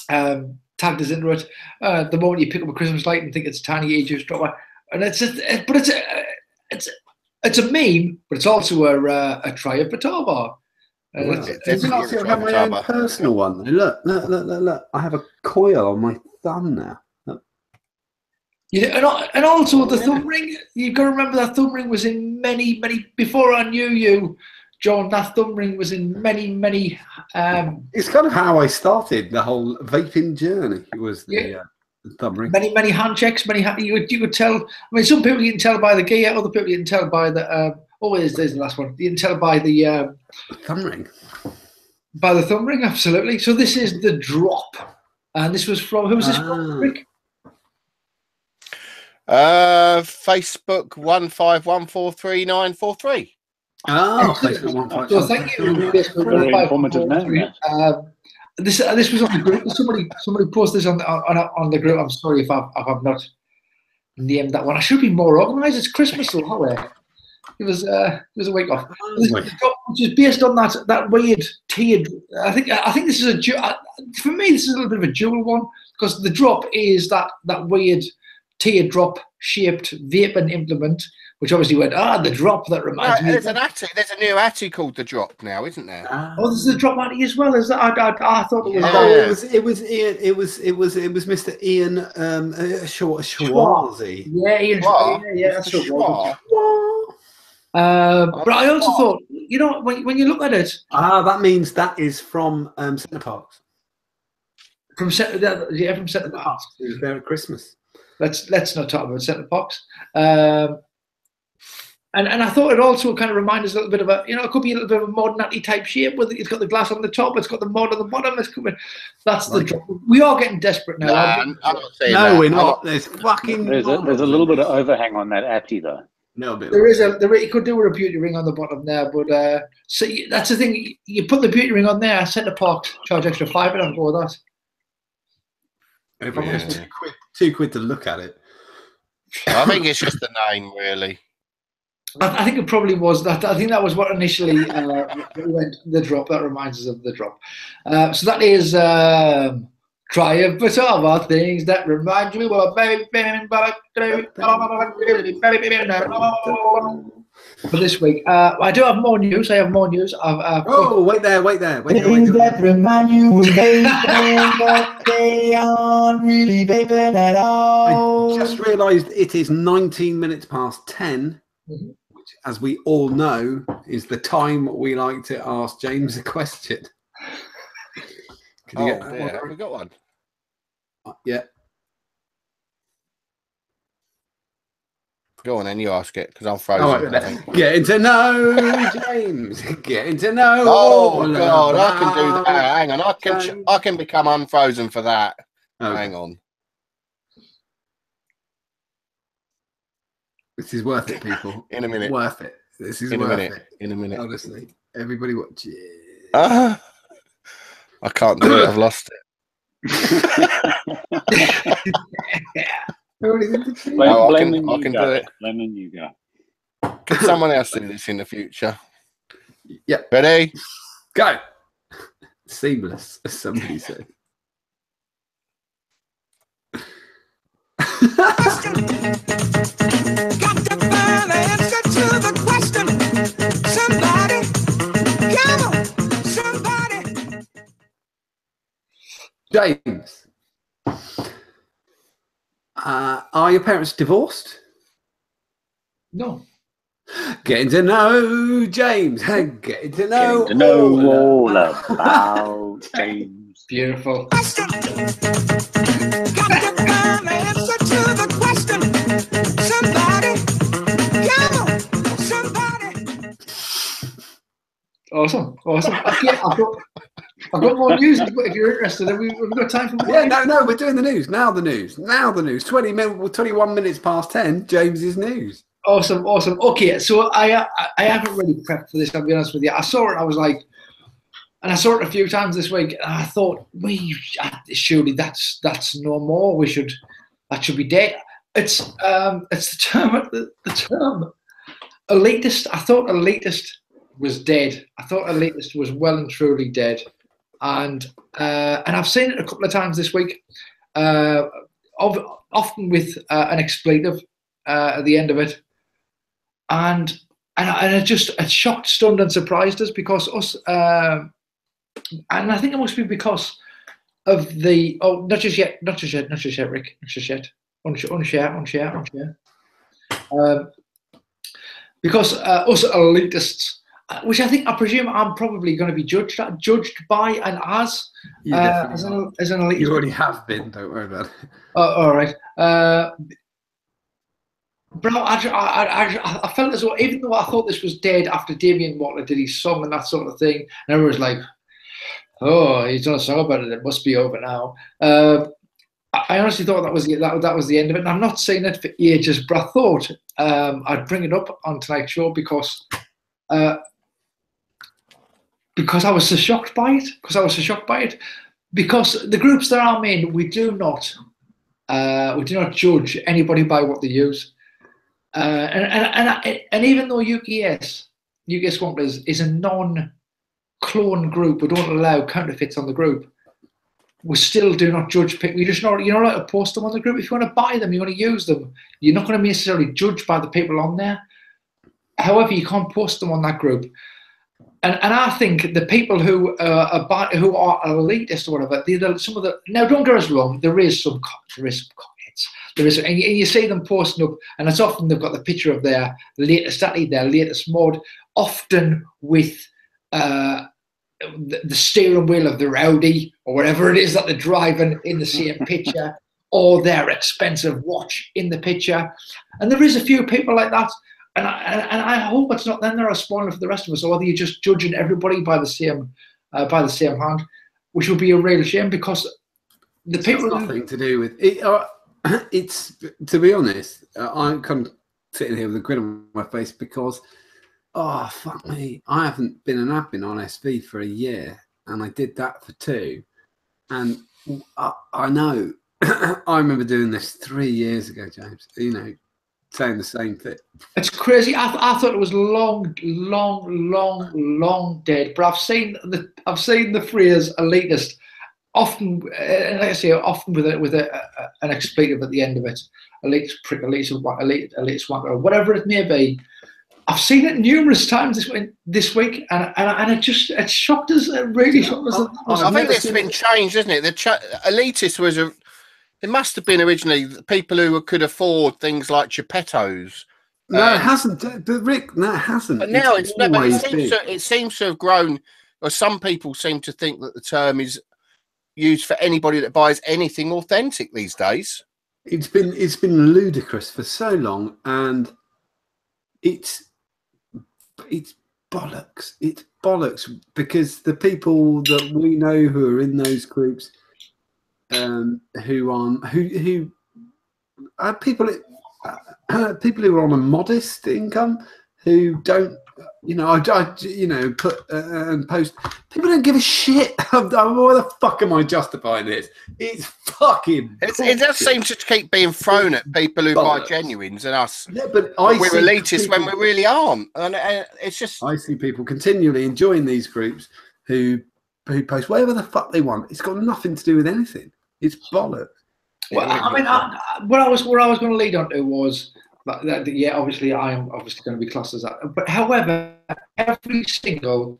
tagged us into it. The moment you pick up a Christmas light and think it's a tiny Aegis dropper, and it's a meme, but it's also a Triumph Batar bar. It's not I have my own personal one. Look! I have a coil on my thumb now. And also the thumb ring. You've got to remember that thumb ring was in many. Before I knew you, John, that thumb ring was in many. It's kind of how I started the whole vaping journey. It was the thumb ring. Many handshakes. You could tell. I mean, some people you can tell by the gear. Other people you can tell by the. There's the last one. You can tell by the thumb ring. By the thumb ring, absolutely. So this is the drop, and this was from who was this from, Rick? Facebook 151433943. Oh, Facebook 151. So thank you. Very informative name. This was on the group. Somebody posted this on the group. I'm sorry if I've not named that one. I should be more organised. It's Christmas, so however. It was a week off, which is based on that weird tiered. I think this is for me. This is a little bit of a dual one because the drop is that weird teardrop shaped vaping implement, which obviously went the drop that reminds me. There's a new Atty called the drop now, isn't there? There's the drop Atty as well. As that, I thought it was. It was Mr. Ian Schwarzy. Yeah, Ian. Yeah, that's what it was. But I also thought, when you look at it, that means that is from Centre Parks. From Centre Parks. It was there at Christmas. Let's not talk about Centre Parks. And I thought it also kind of reminded us a little bit of it could be a little bit of a modern Atty type shape with it's got the glass on the top, it's got the mod on the bottom. That's the drop. We are getting desperate now. I'm not saying that. We're not. There's fucking. There's a little bit of overhang on that Atty though. No, bit. You could do with a beauty ring on the bottom there, but so that's the thing. You put the beauty ring on there. Centre Parks charge extra £5 and I'll go with that. £2 to look at it. I think it's just the name, really. I think it probably was that. I think that was what initially went the drop. That reminds us of the drop. So that is Triumph Batar, things that remind me of baby. For this week, I do have more news. I have more news. Wait there. Things that remind you of vaping, but they aren't really vaping at all. I just realised it is 19 minutes past 10. Mm-hmm. Which, as we all know, is the time we like to ask James a question. Can you get that one? Have we got one? Yeah. Go on then, you ask it, because I'm frozen. Getting to know James. Getting to know. Oh God, I can do that. Hang on, I can become unfrozen for that. Okay. Hang on. This is worth it, people. In a minute. Worth it. This is worth it. In a minute. Honestly, everybody watch it. I can't do it. I've lost it. I can do it. Blaming you go. Can someone else do this in the future? Yep. Ready? Go. Seamless, as somebody said. Got to find the answer to the question. Somebody, come on, somebody. your parents divorced? No. Getting to know James. Getting to know, Getting to know all about about James. Beautiful. Question. Got to find the answer to the question. Somebody, come on, somebody. Awesome. Okay, I've got more news if you're interested. Have we got time for more? Yeah, no, we're doing the news. Now the news. 21 minutes past 10, James's news. Awesome. Okay, so I haven't really prepped for this, I'll be honest with you. I saw it, I was like, and I saw it a few times this week, and I thought, surely that's no more. That should be dead. It's the term elitist. I thought elitist was dead. I thought elitist was well and truly dead. And I've seen it a couple of times this week, often with an expletive at the end of it, and it shocked, stunned, and surprised us, because us, and I think it must be because of the not just yet, Rick, unshare. Because us elitists, which I presume I'm probably going to be judged by and as an elitist. You already have been. Don't worry about it. All right. But I felt as though, even though I thought this was dead after Damien Wattler did his song and that sort of thing, and everyone was like, "Oh, he's done a song about it. It must be over now." I honestly thought that was the end of it. And I'm not saying it for ages, but I thought I'd bring it up on tonight's show because I was so shocked by it. Because the groups that I'm in, we do not judge anybody by what they use. And even though UKS Swamplers is a non-clone group, we don't allow counterfeits on the group. We still do not judge people. You're not allowed to post them on the group. If you want to buy them, you want to use them, you're not going to be necessarily judged by the people on there. However, you can't post them on that group. And I think the people who are elitist or whatever, some of the, now don't get us wrong, there is some comments. There is, and you see them posting up, and it's often they've got the picture of their latest athlete, their latest mod, often with the steering wheel of the Audi or whatever it is that they're driving in the same picture, or their expensive watch in the picture. And there is a few people like that. And I hope it's not then they're a spoiler for the rest of us, or whether you're just judging everybody by the same hand, which would be a real shame, because the people it's nothing to do with it. It's, to be honest, I'm kind of sitting here with a grin on my face because, oh fuck me, I haven't been an admin on SV for a year, and I did that for 2, and I know I remember doing this 3 years ago, James. You know, saying the same thing. It's crazy. I thought it was long dead. But I've seen the phrase elitist often, like I say, often with an expletive at the end of it. Elitist prick, elitist wanker, or whatever it may be. I've seen it numerous times this week, and it shocked us. It really shocked us. I think it's been changed, isn't it? Elitist was it must have been originally people who could afford things like Geppettos. No, it hasn't. But Rick, no, it hasn't. But now it seems to have grown, or some people seem to think that the term is used for anybody that buys anything authentic these days. It's been ludicrous for so long, and it's bollocks. It's bollocks, because the people that we know who are in those groups, who are people who are on a modest income, who don't, put and post. People don't give a shit. Why the fuck am I justifying this? It's fucking. It does seem to keep being thrown at people who buy genuines and us. Yeah, but we're elitist when we really aren't, and it's just. I see people continually enjoying these groups who post whatever the fuck they want. It's got nothing to do with anything. It's bollocks. Well, I mean, what I was going to lead on to was that yeah, obviously I am obviously going to be classed as that. But however, every single,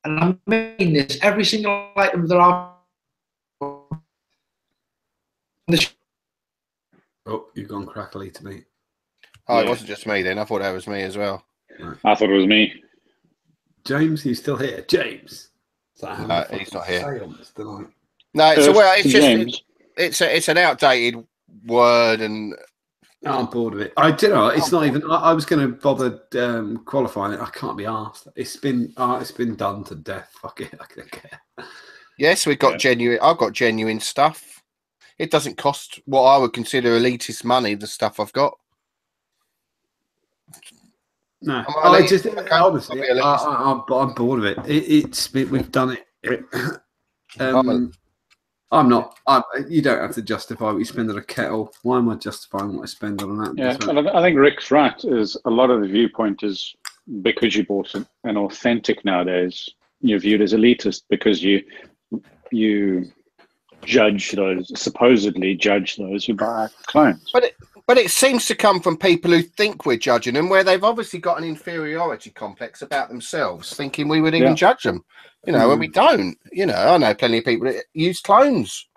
and I mean this, every single item that Oh, you've gone crackly to me. Oh, it wasn't just me then. I thought that was me as well. Right. I thought it was me. James, you still here? James. No, he's not here. Tonight. No, it's it's James. just it's an outdated word, and I'm bored of it. I do know it's not even. I was going to bother qualifying it. I can't be asked. It's been done to death. Fuck it. I don't care. yes, we've got genuine. I've got genuine stuff. It doesn't cost what I would consider elitist money. The stuff I've got. No, I just honestly, I'm bored of it. We've done it. I'm not. You don't have to justify what you spend on a kettle. Why am I justifying what I spend on that? Yeah, and I think Rick's right. Is a lot of the viewpoint is because you bought an authentic nowadays, you're viewed as elitist because you supposedly judge those who buy clones. But it seems to come from people who think we're judging them, where they've obviously got an inferiority complex about themselves, thinking we would even judge them. You know, and we don't. You know, I know plenty of people that use clones.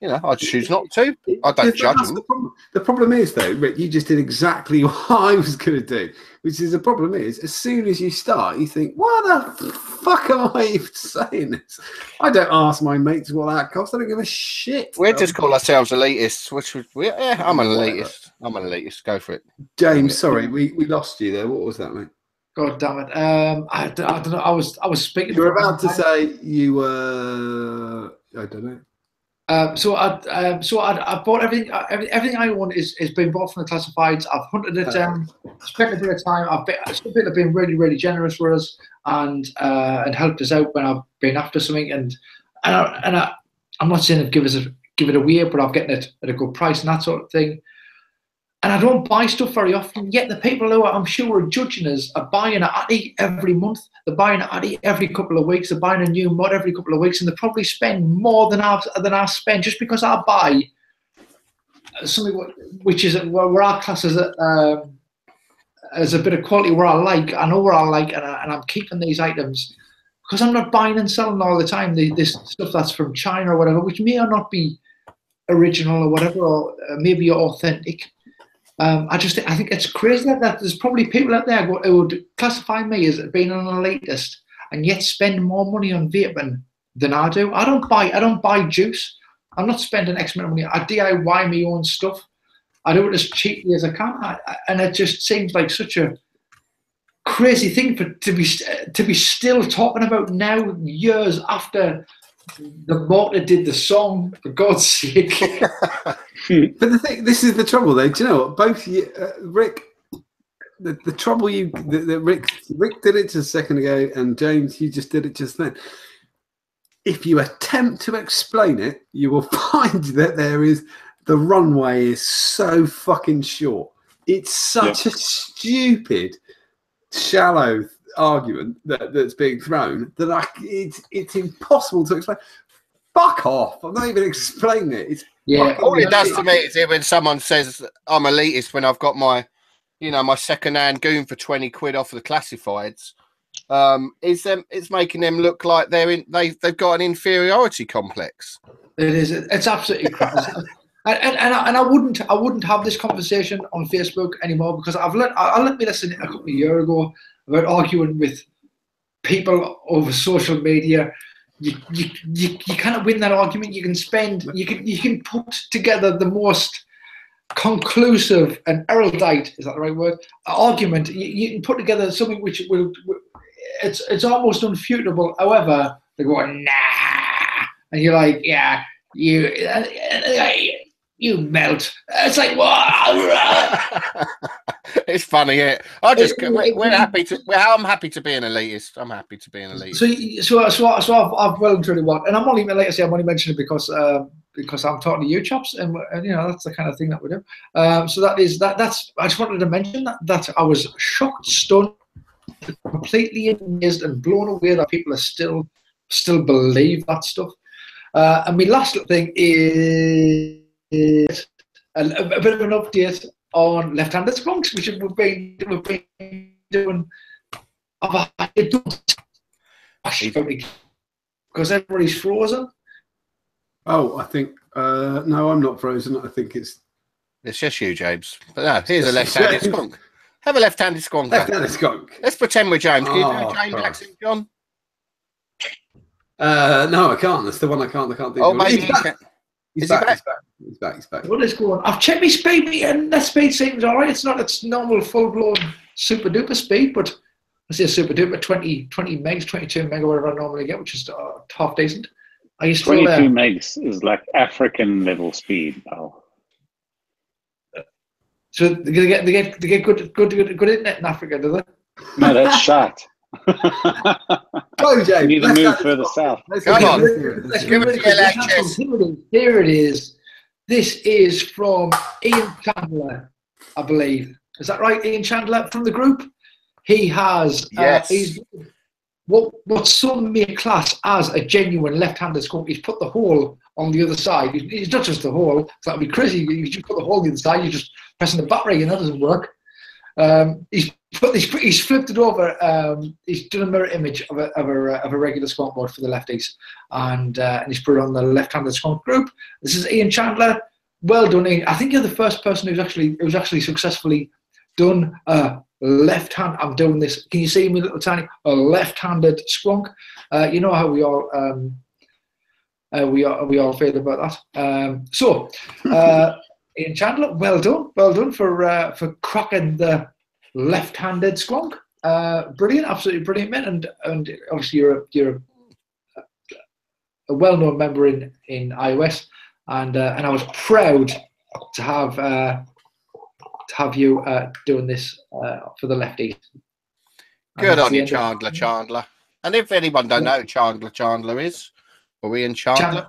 You know, I choose not to. I don't judge them. The problem is, though, Rick, you just did exactly what I was going to do, which is the problem is, as soon as you start, you think, what the fuck am I even saying this? I don't ask my mates what that costs. I don't give a shit. We just call ourselves elitists, which I'm an elitist. I'm an elitist. Go for it. James, sorry, we lost you there. What was that, mate? God damn it! I don't know. I was speaking. You were about to say you were. I don't know. So I bought everything. Everything I own is been bought from the classifieds. I've hunted it down, spent a bit of time. Some people have been really, really generous with us and helped us out when I've been after something. And I'm not saying I've give it away, but I'm getting it at a good price and that sort of thing. And I don't buy stuff very often. Yet the people who I'm sure are judging us are buying an Addy every month. They're buying an Addy every couple of weeks. They're buying a new mod every couple of weeks, and they probably spend more than I spend just because I buy something which is where I class as a bit of quality where I like. I know where I like, and I'm keeping these items because I'm not buying and selling all the time. This stuff that's from China or whatever, which may or not be original or whatever, or maybe authentic. I think it's crazy that there's probably people out there who would classify me as being an elitist and yet spend more money on vaping than I do. I don't buy juice. I'm not spending X amount of money. I DIY my own stuff. I do it as cheaply as I can, and it just seems like such a crazy thing to be still talking about now, years after the Mortar did the song, for God's sake. But this is the trouble, though. Do you know what? Both you, Rick, the trouble Rick did it just a second ago, and James, you just did it just then. If you attempt to explain it, you will find that the runway is so fucking short. It's such a stupid, shallow argument that's being thrown that it's impossible to explain. Fuck off! I'm not even explaining it. All it does to me is when someone says I'm elitist when I've got my second-hand goon for 20 quid off of the classifieds. It's making them look like they've got an inferiority complex. It is. It's absolutely crazy. And I wouldn't have this conversation on Facebook anymore because I learned me lesson a couple of years ago about arguing with people over social media. You cannot win that argument. You can put together the most conclusive and erudite, is that the right word, argument. You can put together something which will it's almost unfutable. However, they go, nah, and you're like, yeah, you melt. It's like, what? It's funny, yeah. We're happy to. I'm happy to be an elitist. I'm happy to be an elitist. So I've well and truly what, and I'm only like I say, I'm only mentioning it because I'm talking to you chaps, and you know that's the kind of thing that we do. So that's. I just wanted to mention that I was shocked, stunned, completely amazed, and blown away that people are still believe that stuff. And my last thing is a bit of an update on left-handed skunks, which we've been doing because everybody's frozen. Oh, I think no, I'm not frozen. I think it's It's just you, James. But no, here's a left-handed skunk. Have a left-handed skunk. Left-handed skunk. Let's pretend we're James. Can you do Oh, James Christ. accent, John? No, I can't. That's the one I can't do. Oh, maybe He's back. He's back. What is going on? I've checked my speed, and that speed seems all right. It's not its normal full-blown super-duper speed, but I say super-duper, 20 megs, 22 meg, or whatever I normally get, which is half decent. Are you still 22 there? megs is like African level speed, pal. So they get good internet in Africa, do they? No, that's shot. Go, James. You need to Let's move go. further south. Come on. Let's Give it to your lectures. Here it is. This is from Ian Chandler, I believe. Is that right, Ian Chandler from the group? He has Yes. what some may class as a genuine left-handed skunk. He's put the hole on the other side. He's not just the hole. So that'd be crazy. You just put the hole on the other side. You're just pressing the battery, and that doesn't work. He's flipped it over. He's done a mirror image of a regular skunk board for the lefties, and he's put it on the left-handed skunk group. This is Ian Chandler. Well done, Ian. I think you're the first person who's actually successfully done left hand. I'm doing this. Can you see me, little tiny? A left-handed skunk. You know how we all feel about that. Ian Chandler, well done for cracking the left-handed skunk. Brilliant, absolutely brilliant, man. And obviously you're a well-known member in iOS, and I was proud to have you doing this for the lefties. Good on you, Chandler. And if anyone don't know who Chandler is, or Ian Chandler,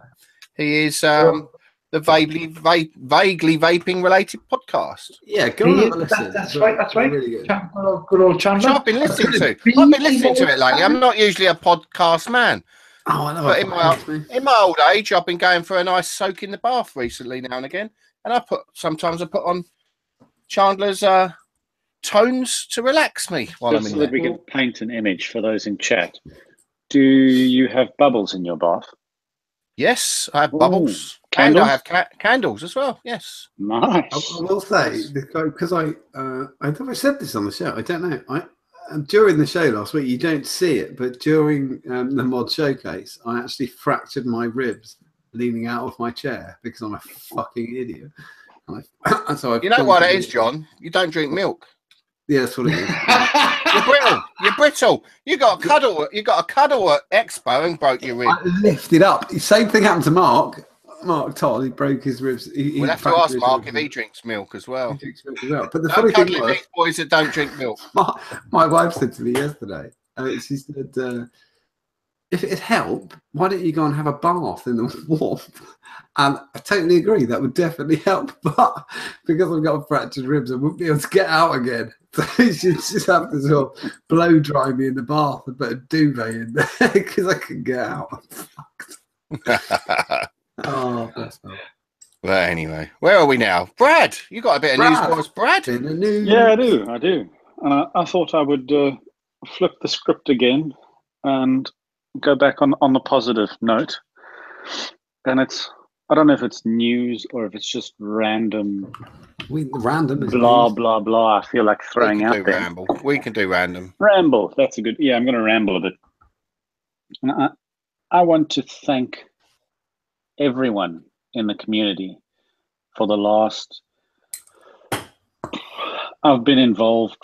he is the vaguely vaping related podcast. Yeah, go on and listen. That's right. Really good old Chandler. I've been listening to it lately. I'm not usually a podcast man. Oh, I know. But in my old age, I've been going for a nice soak in the bath recently now and again, and sometimes I put on Chandler's tones to relax me while Just I'm in so there. that we can paint an image for those in chat. Do you have bubbles in your bath? Yes, I have bubbles. Candles? And I have candles as well. Yes. Nice. I will say, because I thought I said this on the show. I don't know. During the show last week, you don't see it, but during the mod showcase, I actually fractured my ribs leaning out of my chair because I'm a fucking idiot. You know what it is, John? You don't drink milk. Yeah, that's what it is. You're brittle. You got a cuddle at Expo and broke your rib. I lifted up. The same thing happened to Mark Todd. He broke his ribs. We'll have to ask Mark if he drinks milk as well. He drinks milk as well. But the Don't funny cuddle thing with was, these boys that don't drink milk. my wife said to me yesterday, she said, if it'd help, why don't you go and have a bath in the warmth? And I totally agree, that would definitely help. But because I've got fractured ribs, I wouldn't be able to get out again. So she'd just have to sort of blow dry me in the bath and put a duvet in there because I couldn't get out. Oh, bless her. Well, anyway, where are we now? Brad, you got a bit of news for us, Brad? Yeah, I do. And I thought I would flip the script again and go back on the positive note. And I don't know if it's news or if it's just random. Random blah blah blah. I feel like throwing out there. Ramble. We can do random. Ramble. That's a good. Yeah, I'm going to ramble a bit. And I want to thank everyone in the community for the last. I've been involved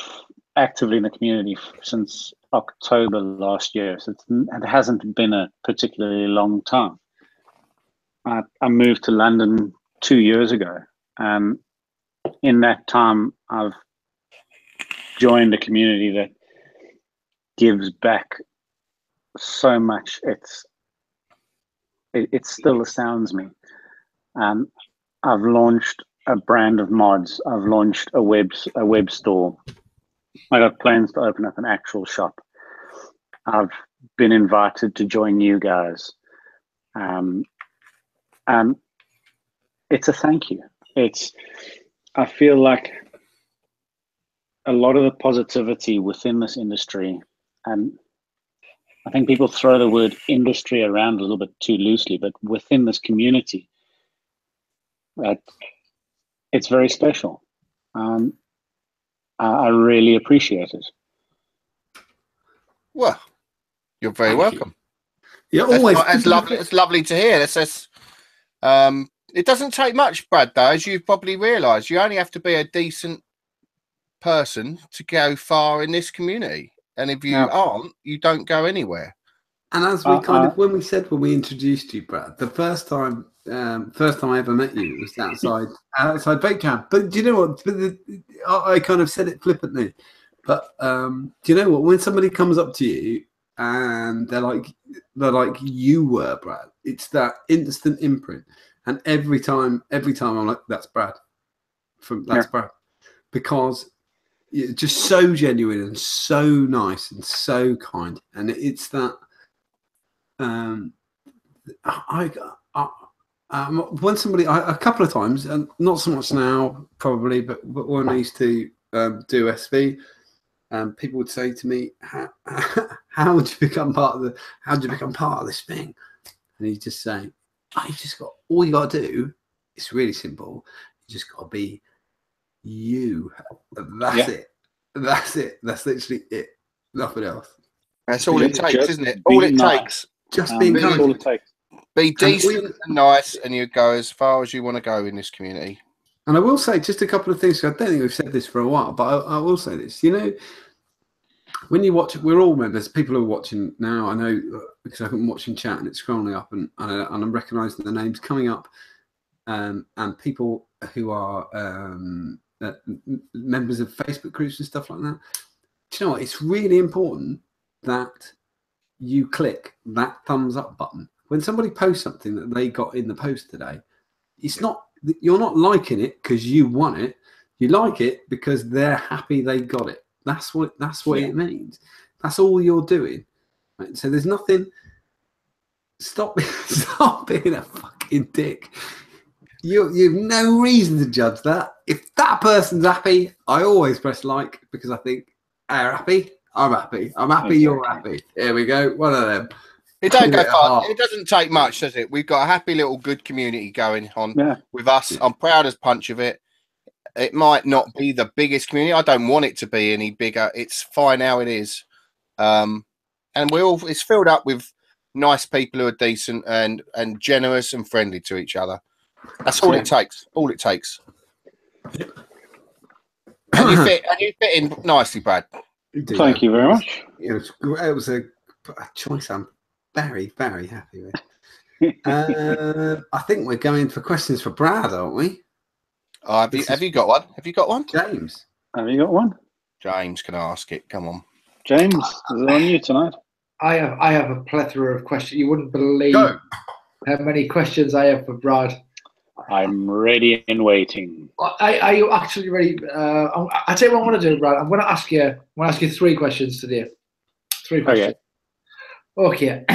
actively in the community since October last year, so it hasn't been a particularly long time. I moved to London 2 years ago, and in that time, I've joined a community that gives back so much. It still astounds me. I've launched a brand of mods. I've launched a web store. I got plans to open up an actual shop. I've been invited to join you guys. And it's a thank you. I feel like a lot of the positivity within this industry, and I think people throw the word industry around a little bit too loosely, but within this community, It's very special. I really appreciate it. Well, you're very welcome. Yeah, always. That's lovely. It's lovely to hear. It doesn't take much, Brad, though, as you've probably realised. You only have to be a decent person to go far in this community, and if you aren't, you don't go anywhere. And as we when we introduced you, Brad, the first time I ever met you was outside vape camp. But do you know what? I kind of said it flippantly, but do you know what? When somebody comes up to you and they're like you were, Brad, it's that instant imprint. And every time I'm like, that's Brad. Brad, because it's just so genuine and so nice and so kind, and it's that. When somebody, a couple of times, and not so much now probably, but when I used to do SV, people would say to me, how would you become part of this thing? And you just say, all you got to do, it's really simple, you just got to be you. That's it. That's literally it. Nothing else. That's all it takes, isn't it? All it takes. Just being kind. All it takes. Be decent and nice, and you go as far as you want to go in this community. And I will say just a couple of things. I don't think we've said this for a while, but I will say this. You know, when you watch, we're all members. People who are watching now, I know because I've been watching chat and it's scrolling up, and I'm recognising the names coming up, and people who are members of Facebook groups and stuff like that. Do you know what? It's really important that you click that thumbs up button when somebody posts something that they got in the post today. You're not liking it because you want it. You like it because they're happy they got it. That's what it means. That's all you're doing. Right? So there's nothing. Stop being a fucking dick. You have no reason to judge that. If that person's happy, I always press like because I think they're happy. I'm happy. I'm happy. Exactly. You're happy. Here we go. One of them. It don't go far. It doesn't take much, does it? We've got a happy little good community going on with us. I'm proud as punch of it. It might not be the biggest community. I don't want it to be any bigger. It's fine how it is. And it's filled up with nice people who are decent and generous and friendly to each other. That's all it takes. All it takes. And you fit in nicely, Brad. Thank you very much. It was a choice I'm very, very happy with. I think we're going for questions for Brad, aren't we? Have you got one? Have you got one? James. Have you got one? James can ask it. Come on. James, is it on you tonight? I have a plethora of questions. You wouldn't believe how many questions I have for Brad. I'm ready and waiting. Are you actually ready? I'll tell you what I want to do, Brad. I'm going to ask you 3 questions today. 3 questions. Okay.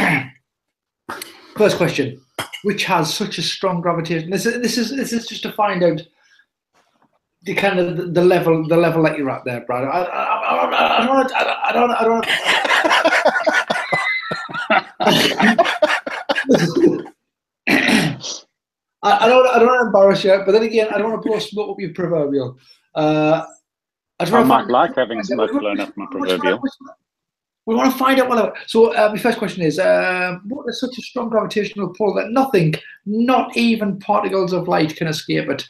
First question: which has such a strong gravitation? This is just to find out the kind of the level that you're at there, Brad. I don't. I don't want to embarrass you, but then again, I don't want to blow smoke up your proverbial. I might like having smoke blown up my proverbial. We want to find out what. So my first question is: what is such a strong gravitational pull that nothing, not even particles of light, can escape it?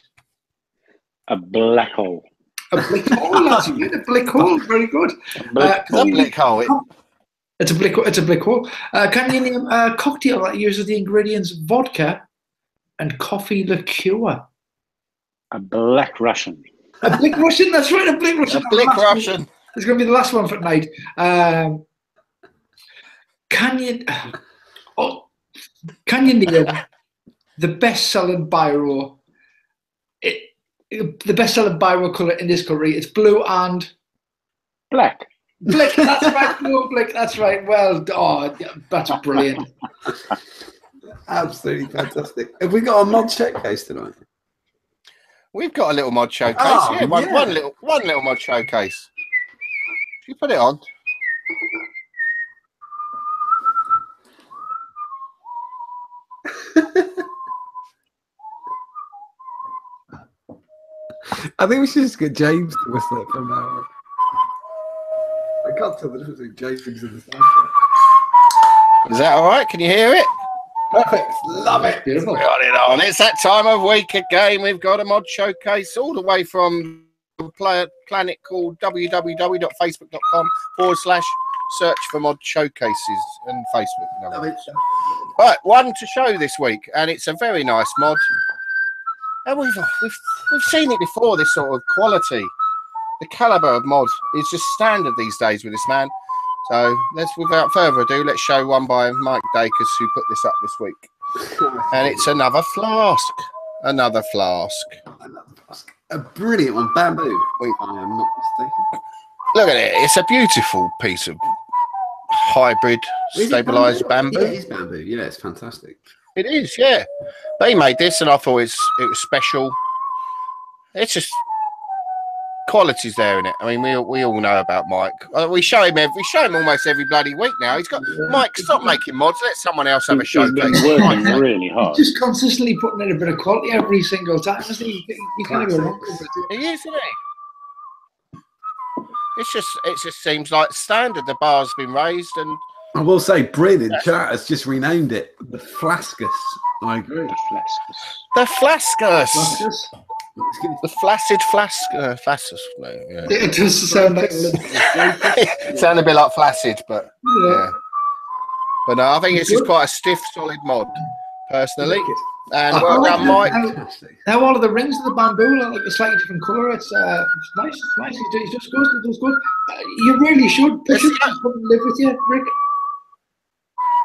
A black hole. A black hole. That's good. A black hole. Very good. A black hole. It's a black hole. It's a black hole. Can you name a cocktail that uses the ingredients vodka and coffee liqueur? A black Russian. A black Russian. That's right. A black Russian. A black Russian. It's going to be the last one for tonight. Can you name the best-selling biro? The best-selling biro color in this country? It's blue and black. Black. That's right. Blue and black. That's right. Well, that's brilliant. Absolutely fantastic. Have we got a mod showcase tonight? We've got a little mod showcase. One little mod showcase. You put it on. I think we should just get James to whistle it from now on. I can't tell the difference between James and the sound. Is that all right? Can you hear it? Perfect. Love it. Beautiful. Got it on. It's that time of week again. We've got a mod showcase all the way from a planet called www.facebook.com/search for mod showcases and Facebook. Right, one to show this week, and it's a very nice mod. And we've seen it before. This sort of quality, the caliber of mod is just standard these days with this man. So without further ado, let's show one by Mike Dacus, who put this up this week. And it's another flask. Another flask. A brilliant one. Bamboo. Wait, I am not mistaken. Look at it. It's a beautiful piece of hybrid stabilized bamboo. Yeah, it is bamboo. Yeah, it's fantastic. It is, yeah. They made this, and I thought it was special. It's just quality's there in it. I mean, we all know about Mike. We show him almost every bloody week now. He's got Mike. Stop making mods. Let someone else have a showcase. He's working really hard. He's just consistently putting in a bit of quality every single time, isn't he? You can't go wrong with it. He is, isn't he? It just seems like standard. The bar's been raised, and I will say, Bryn in chat has just renamed it the Flaskus. I agree. The Flaskus. Flaskus? The flaccid flaskus. No, yeah. It does sound like sound a bit like flaccid, but yeah. But no, I think it's just quite a stiff, solid mod, personally. And well done, Mike. How all of the rings of the bamboo are like a slightly different colour. It's nice. It's nice. He does good. He does good. You really should push it and live with you, Rick.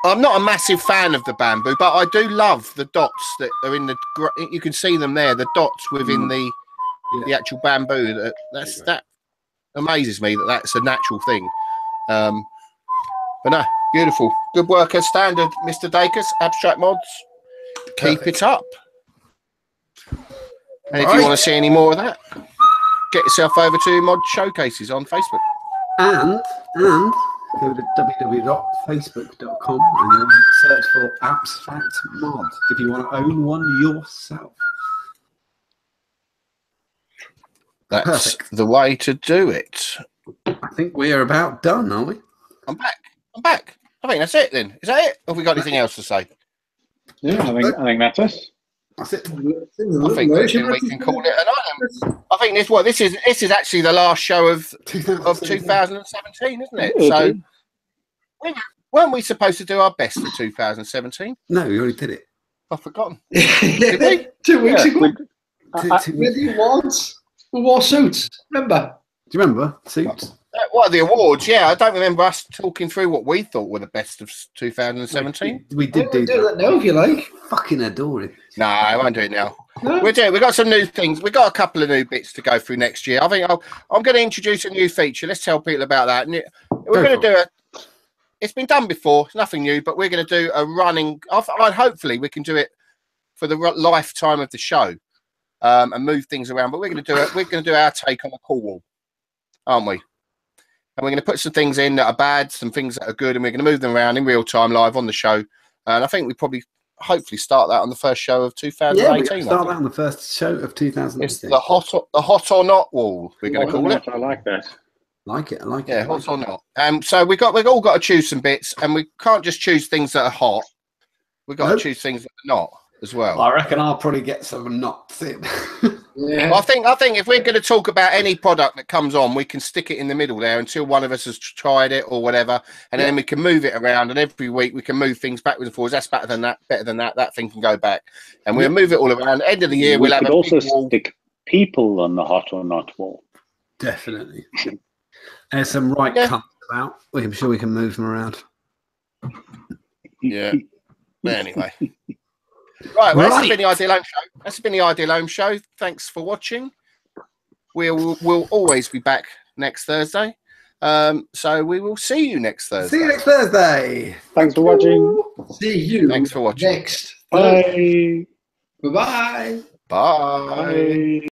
I'm not a massive fan of the bamboo, but I do love the dots that are in the. You can see them there. The dots within the actual bamboo. That amazes me that that's a natural thing. But no, beautiful, good work as standard, Mr. Dacus. Abstract mods, keep it up. And if you want to see any more of that, get yourself over to Mod Showcases on Facebook. And go to www.facebook.com and you'll search for Abstract Mod if you want to own one yourself. That's the way to do it. I think we are about done, aren't we? I'm back. I think that's it then. Is that it? Or have we got anything else to say? Yeah, I think that's it. That's it. I think we can call it an item. I think this is actually the last show of 2017, isn't it? So weren't we supposed to do our best for 2017? No, we already did it. I've forgotten. Did we? 2 weeks ago. The awards. We wore suits. Remember? Do you remember suits? What are the awards? Yeah, I don't remember us talking through what we thought were the best of 2017. We did do that now, if you like. Fucking adore it. No, I won't do it now. No? We've got some new things. We've got a couple of new bits to go through next year. I think I'm going to introduce a new feature. Let's tell people about that. We're going to do it's been done before. It's nothing new, but we're going to do a running. Hopefully, we can do it for the lifetime of the show and move things around. But we're going to do it. We're going to do our take on a call wall, aren't we? And we're going to put some things in that are bad, some things that are good, and we're going to move them around in real time live on the show. And I think we probably, hopefully, start that on the first show of 2018. Yeah, we start that on the first show of 2018. It's the hot or not wall. We're going to call it. I like that. I like it. Yeah, hot or not. So we've all got to choose some bits, and we can't just choose things that are hot. We've got to choose things that are not as well. I reckon I'll probably get some knots in. Yeah. Well, I think if we're going to talk about any product that comes on, we can stick it in the middle there until one of us has tried it or whatever, and then we can move it around. And every week we can move things backwards and forwards. That's better than that. That thing can go back, and we'll move it all around. End of the year, we'll have a also big wall. stick people on the hot or not wall. Definitely. There's some cunts about. I'm sure we can move them around. Yeah. Anyway. Right, well, that's been the Ideal Home Show. That's been the Ideal Home Show. Thanks for watching. We'll always be back next Thursday. So we will see you next Thursday. See you next Thursday. Thanks for watching. See you. Thanks for watching. Next. Bye. Bye-bye. Bye.